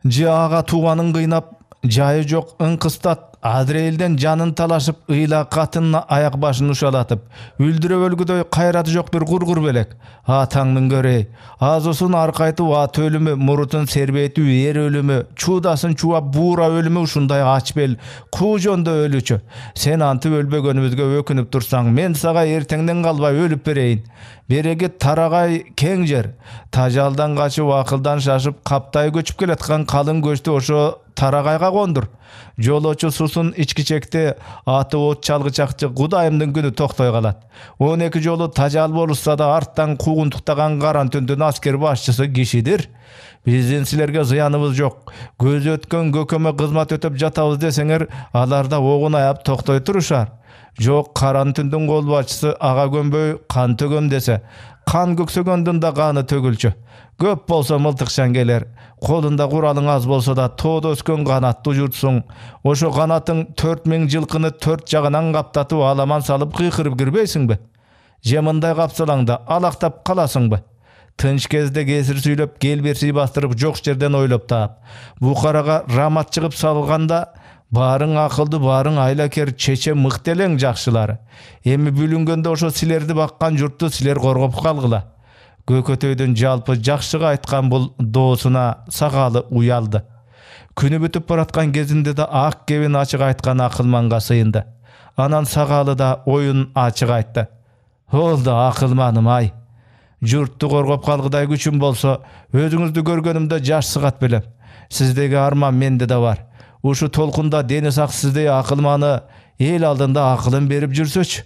Же ага тууганын кыйнап, жайы жок ыңкыстат, Адрейлден жанын талашып, ыйла катынына аяк башын ушалатып, үлдүрөп өлгүдөй кайраты жок бир кургур белек. Атаңдын көрөй, азысын аркайтып ат өлүмү, мурутун сербейтип эр өлүмү, чуудасын чуап буура өлүмү ушундай ач бел, куу жондо өлүчү. Сен антып өлбөгөнүбүзгө өкүнүп турсаң, мен сага эртеңден калбай өлүп берейин. Береги тарагай кең жер. Тажалдан качып, акылдан шашып, каптай көчүп келаткан калың көчтү ошо тарагайга кондур. Жолочу сусын ичкичекте аты от чалгычакчы Кудайымдын күнү токтой калат. 12 жолу тажал болушса да арттан куугунтуктаган Каран түндүн аскер башчысы кишидир. Биздин силерге зыяныбыз жок. Көз өткөн көкөмө кызмат өтөп жатабыз десеңер, алар да огун аяп токтой турушар. Жок, Каран түндүн кол башчысы ага көнбөй кан төгөм десе, кан көксөгөндүн да каны төгүлчү. Көп болсо мылтыкшан келер. Колунда куралың аз болсо да тоодо өскөн канаттуу журтсуң. Ошо канатың 4000 жылкыны 4 жагынан каптатып аламан салып кыйкырып кирбейсиңби? Же мындай капсалаңда алактап каласыңбы? Тынч кезде кесир сүйлөп, келберси бастырып жок жерден ойлоп таап. Букарага рамат чыгып салганда барың акылды, барың айлакер, чече мыктелең жакшылары. Эми бүлүнгөндө ошо силерди баккан журтту силер коргоп калгыла. Көкөтөйдүн жалпы жакшыга айткан бул доосуна сагалы уялды. Күнү бүтүп бараткан кезинде да ак кебин ачык айткан акылманга сыйынды. Анан Сагалы да оюн ачык айтты. Олду акылманым ай. Журтту коргоп калгыдай күчүм болсо, өзүңүздү көргөнүмдө жаш сыгат белем. Сиздеги арман менде да бар. Ушу толкунда дени сак сиздей акылманы эл алдында акылын берип жүрсөчү.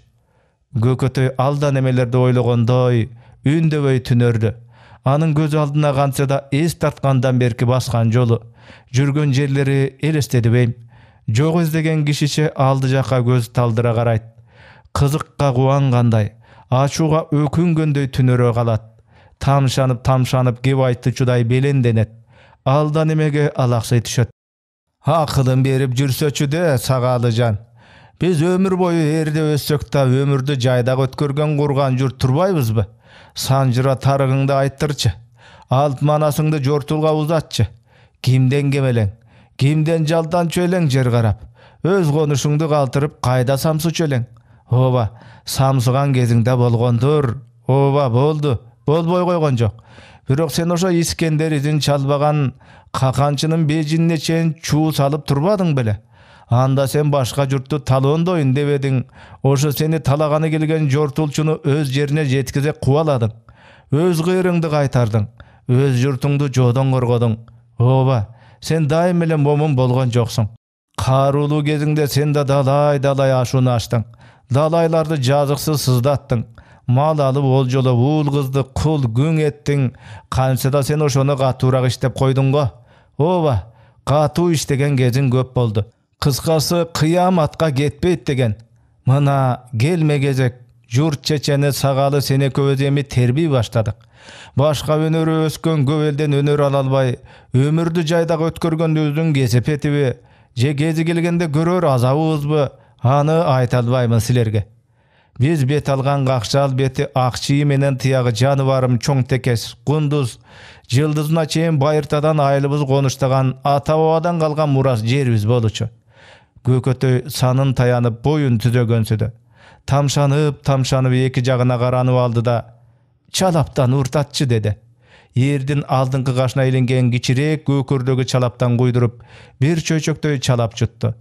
Көкөтөй алда немелерди ойлогондой, үндөбөй түнөрдү. Анын көз алдына кантса да эс тарткандан берки баскан жолу, жүргөн жерлери элестеди бейм. Жок издеген кишиче алды жакка көз талдыра карайт. Кызыкка кубангандай, ачууга өкүнгөндөй түнөрө калат. Тамшанып кеп айтычудай беленденет. Алда немеге алаксый түшөт. Акылын берип жүрсөчү де, Сагалыжан. Биз өмүр бою эрде өссөк да өмүрдү жайдак өткөргөн курган журт турбайбызбы? Санжыра тарыгыңды айттырчы. Алт манасыңды жортулга узатчы. Кимден кемелең, кимден жалданчу элең жер карап. Өз конушуңду калтырып кайда самсычу элең. Ооба, самсыган кезиңде болгондур. Ооба, болду. Болбой койгон жок. Бирок сен ошо Искендер изин чалбаган каканчынын бежинине чейин чуу салып турбадың беле? Анда сен башка журтту талоондойн дебедиң. Ошо сени талаганы келген жортулчуну өз жерине жеткизе кубаладың. Өз кыйрыңды кайтардың. Өз журтуңду жодон коргодуң. Ооба, сен дайым эле момун болгон жоксуң. Каарулуу кезиңде сен да далай ашууну ачтың. Далайларды жазыксыз сыздаттың. Мал алып ол жолу уул кызды кул күң эттиң. Кантса да сен ошону катуураак иштеп койдуң го. Ооба, катуу иштеген кезиң көп болду. Кыскасы кыяматка кетпейт деген. Мына келме кезек, журт чечени Сагалы сен экөөбүз эми тербий баштадык. Башка өнөрү өскөн көп элден өнөр ала албай, өмүрдү жайдак өткөргөнүбүздүн кесепетиби, же кези келгенде көрөр азабыбызбы, аны айта албаймын силерге. Биз бет алган какшал бети ак чийи менен тыягы жаныбарым чоң текес, кундуз, жылдызына чейин байыртадан айылыбыз конуштаган ата бабадан калган мурас жерибиз болчу. Көкөтөй санын таянып боюн түзөгөнсүдө. Тамшанып эки жагына каранып алды да, чалаптан уртатчы деди. Эрдин алдыңкы кашына илинген кичирээк көкөрдөгү чалаптан куйдуруп, бир чөйчөктөй чалап жутты.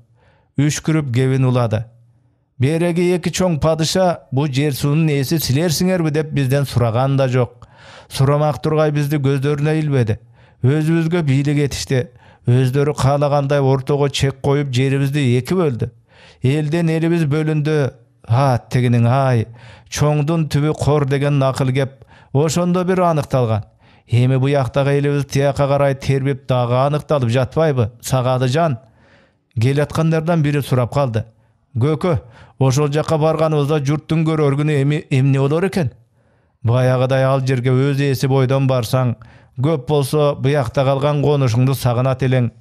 Үшкүрүп кебин улады. Береги эки чоң падыша, бу жер суунун ээси силерсиңерби деп бизден сураган да жок. Сурамак тургай бизди көздөрүнө илбеди. Өзүбүзгө бийлик этишти. Өздөрү каалагандай ортого чек коюп жерибизди эки бөлдү. Элден элибиз бөлүндү. Тегинин ай, чоңдун түбү кор деген накыл кеп, ошондо бир аныкталган. Эми буяктагы элибиз тияка карай тербеп дагы аныкталып жатпайбы, Сагалыжан? Келаткандардан бири сурап калды. Көкө, ошол жакка барганыбызда журттун көрөр күнү эми эмне болор экен? Баягыдай ал жерге өз ээси бойдон барсаң, көп болсо буякта калган конушуңду сагынат элең.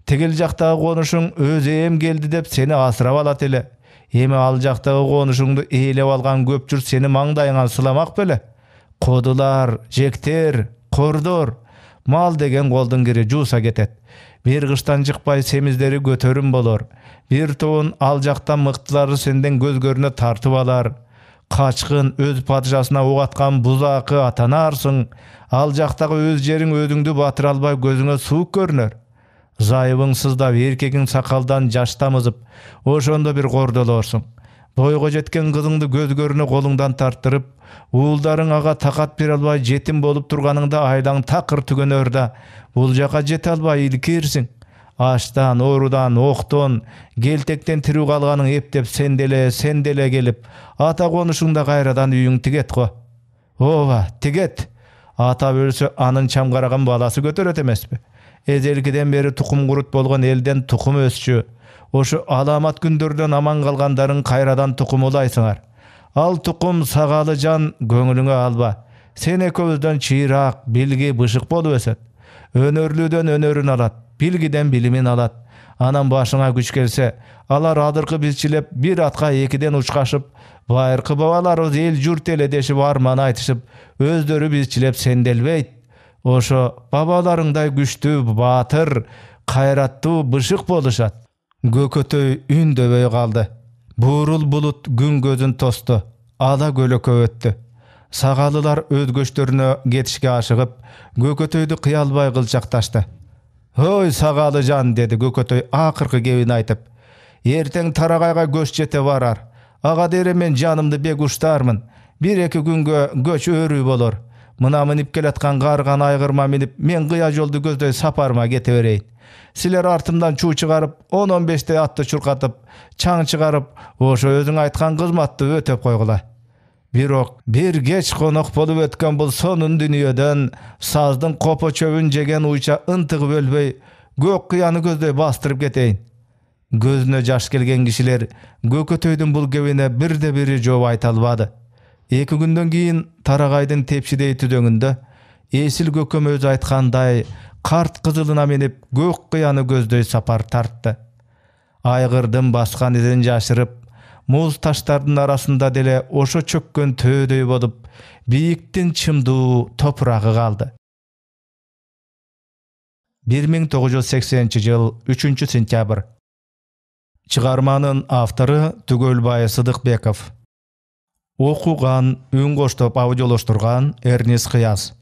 Тигил жактагы конушуң өз эем келди деп сени асырап алат эле. Эми ал жактагы конушуңду ээлеп алган көп журт сени маңдайыңан сыламак беле? Кодулар, жектер, кордор, мал деген колдун кири жууса кетет. Бир кыштан чыкпай семиздери көтөрүм болор. Бир тобун ал жактан мыктылары сенден көзгөрүнө тартып алар. Качкын өз падышасына угаткан бузакы атанарсың. Ал жактагы өз жериң өзүңдү батыра албай көзүңө суук көрүнөр. Зайыбың сыздап, эркегиң сакалдан жаш тамызып, ошондо бир кордолорсуң. Бойго жеткен кызыңды көзгөрүнө колуңдан тарттырып, уулдарың ага такат бере албай жетим болуп турганыңда айлаң такыр түгөнөр да, бул жака жете албай илкирсиң. Аштан, оорудан, октон, келтектен тирүү калганың эптеп сенделе келип, ата конушуңда кайрадан үйүң тигет го. Ооба, тигет. Ата өлсө анын чамгараган баласы көтөрөт эмеспи? Эзелкиден бери тукум курут болгон элден тукум өсчү. Ошо аламат күндөрдөн аман калгандарың кайрадан тукум улайсыңар. Ал тукум Сагалыжан көңүлүңө алба. Сен экөөбүздөн чыйраак, билги, бышык болуп өсөт. Өнөрлүүдөн өнөрүн алат, билгиден билимин алат. Анан башыңа күч келсе, алар адыркы бизчилеп бир атка экиден учкашып, байыркы бабаларыбыз эл журт эле дешип арман айтышып, өздөрү бизчилеп сенделбейт. Ошо бабаларыңдай күчтүү, баатыр, кайраттуу, бышык болушат. Көкөтөй үндөбөй калды. Буурул булут күн көзүн тосту. Ала көлөкө өттү. Сагалылар өз көчтөрүнө кетишке ашыгып, Көкөтөйдү кыя албай кылчакташты. "Hoy Sagalıcan" dedi Gökötöy akırkı gebini aytıp. "Erteň Taragayga göç jete barar. Aga dere men janymdy bek uştarmyn. 1-2 günge göç örü bolar. Mına minip geletkan gargan aygyrma minip men gıya joldy gözдөй saparma gete bereyin. Siler artymdan çuu çıgaryp 10-15 atty çurkatyp, çaң çıgaryp, oşo özüň aýtgan gызmatdy ötep goýgula. Birok bir geç konok bolup ötken bul sonun dünýeden sazdyň kopa çöbün jegen uýça ıntygy bölbey gök kıyany gözдөй bastyryp geteyin." Gözüne jaş gelgen kişiler Gökötöýdün bul gebine birde biri job aýta albady. 2 günden giyin Taragaýdyn tepşideý tüdöňünde esil gököm öz aýtganday kart kızılına menip gök kıyany gözдөй sapar tartdy. Aygyrdyň baskan izin jaşyryp, muz taşlardyn arasında dele oşo çökkön tööдөй bolup, biýikden çymduu topragy galdy. 1980-nji ýyl 3-nji sentyabr. Çıgarmanın avtory Tugölbaý Sıdykbekow. Okugan, üň goşdup audiolaşdyrgan Ernest Kıyas.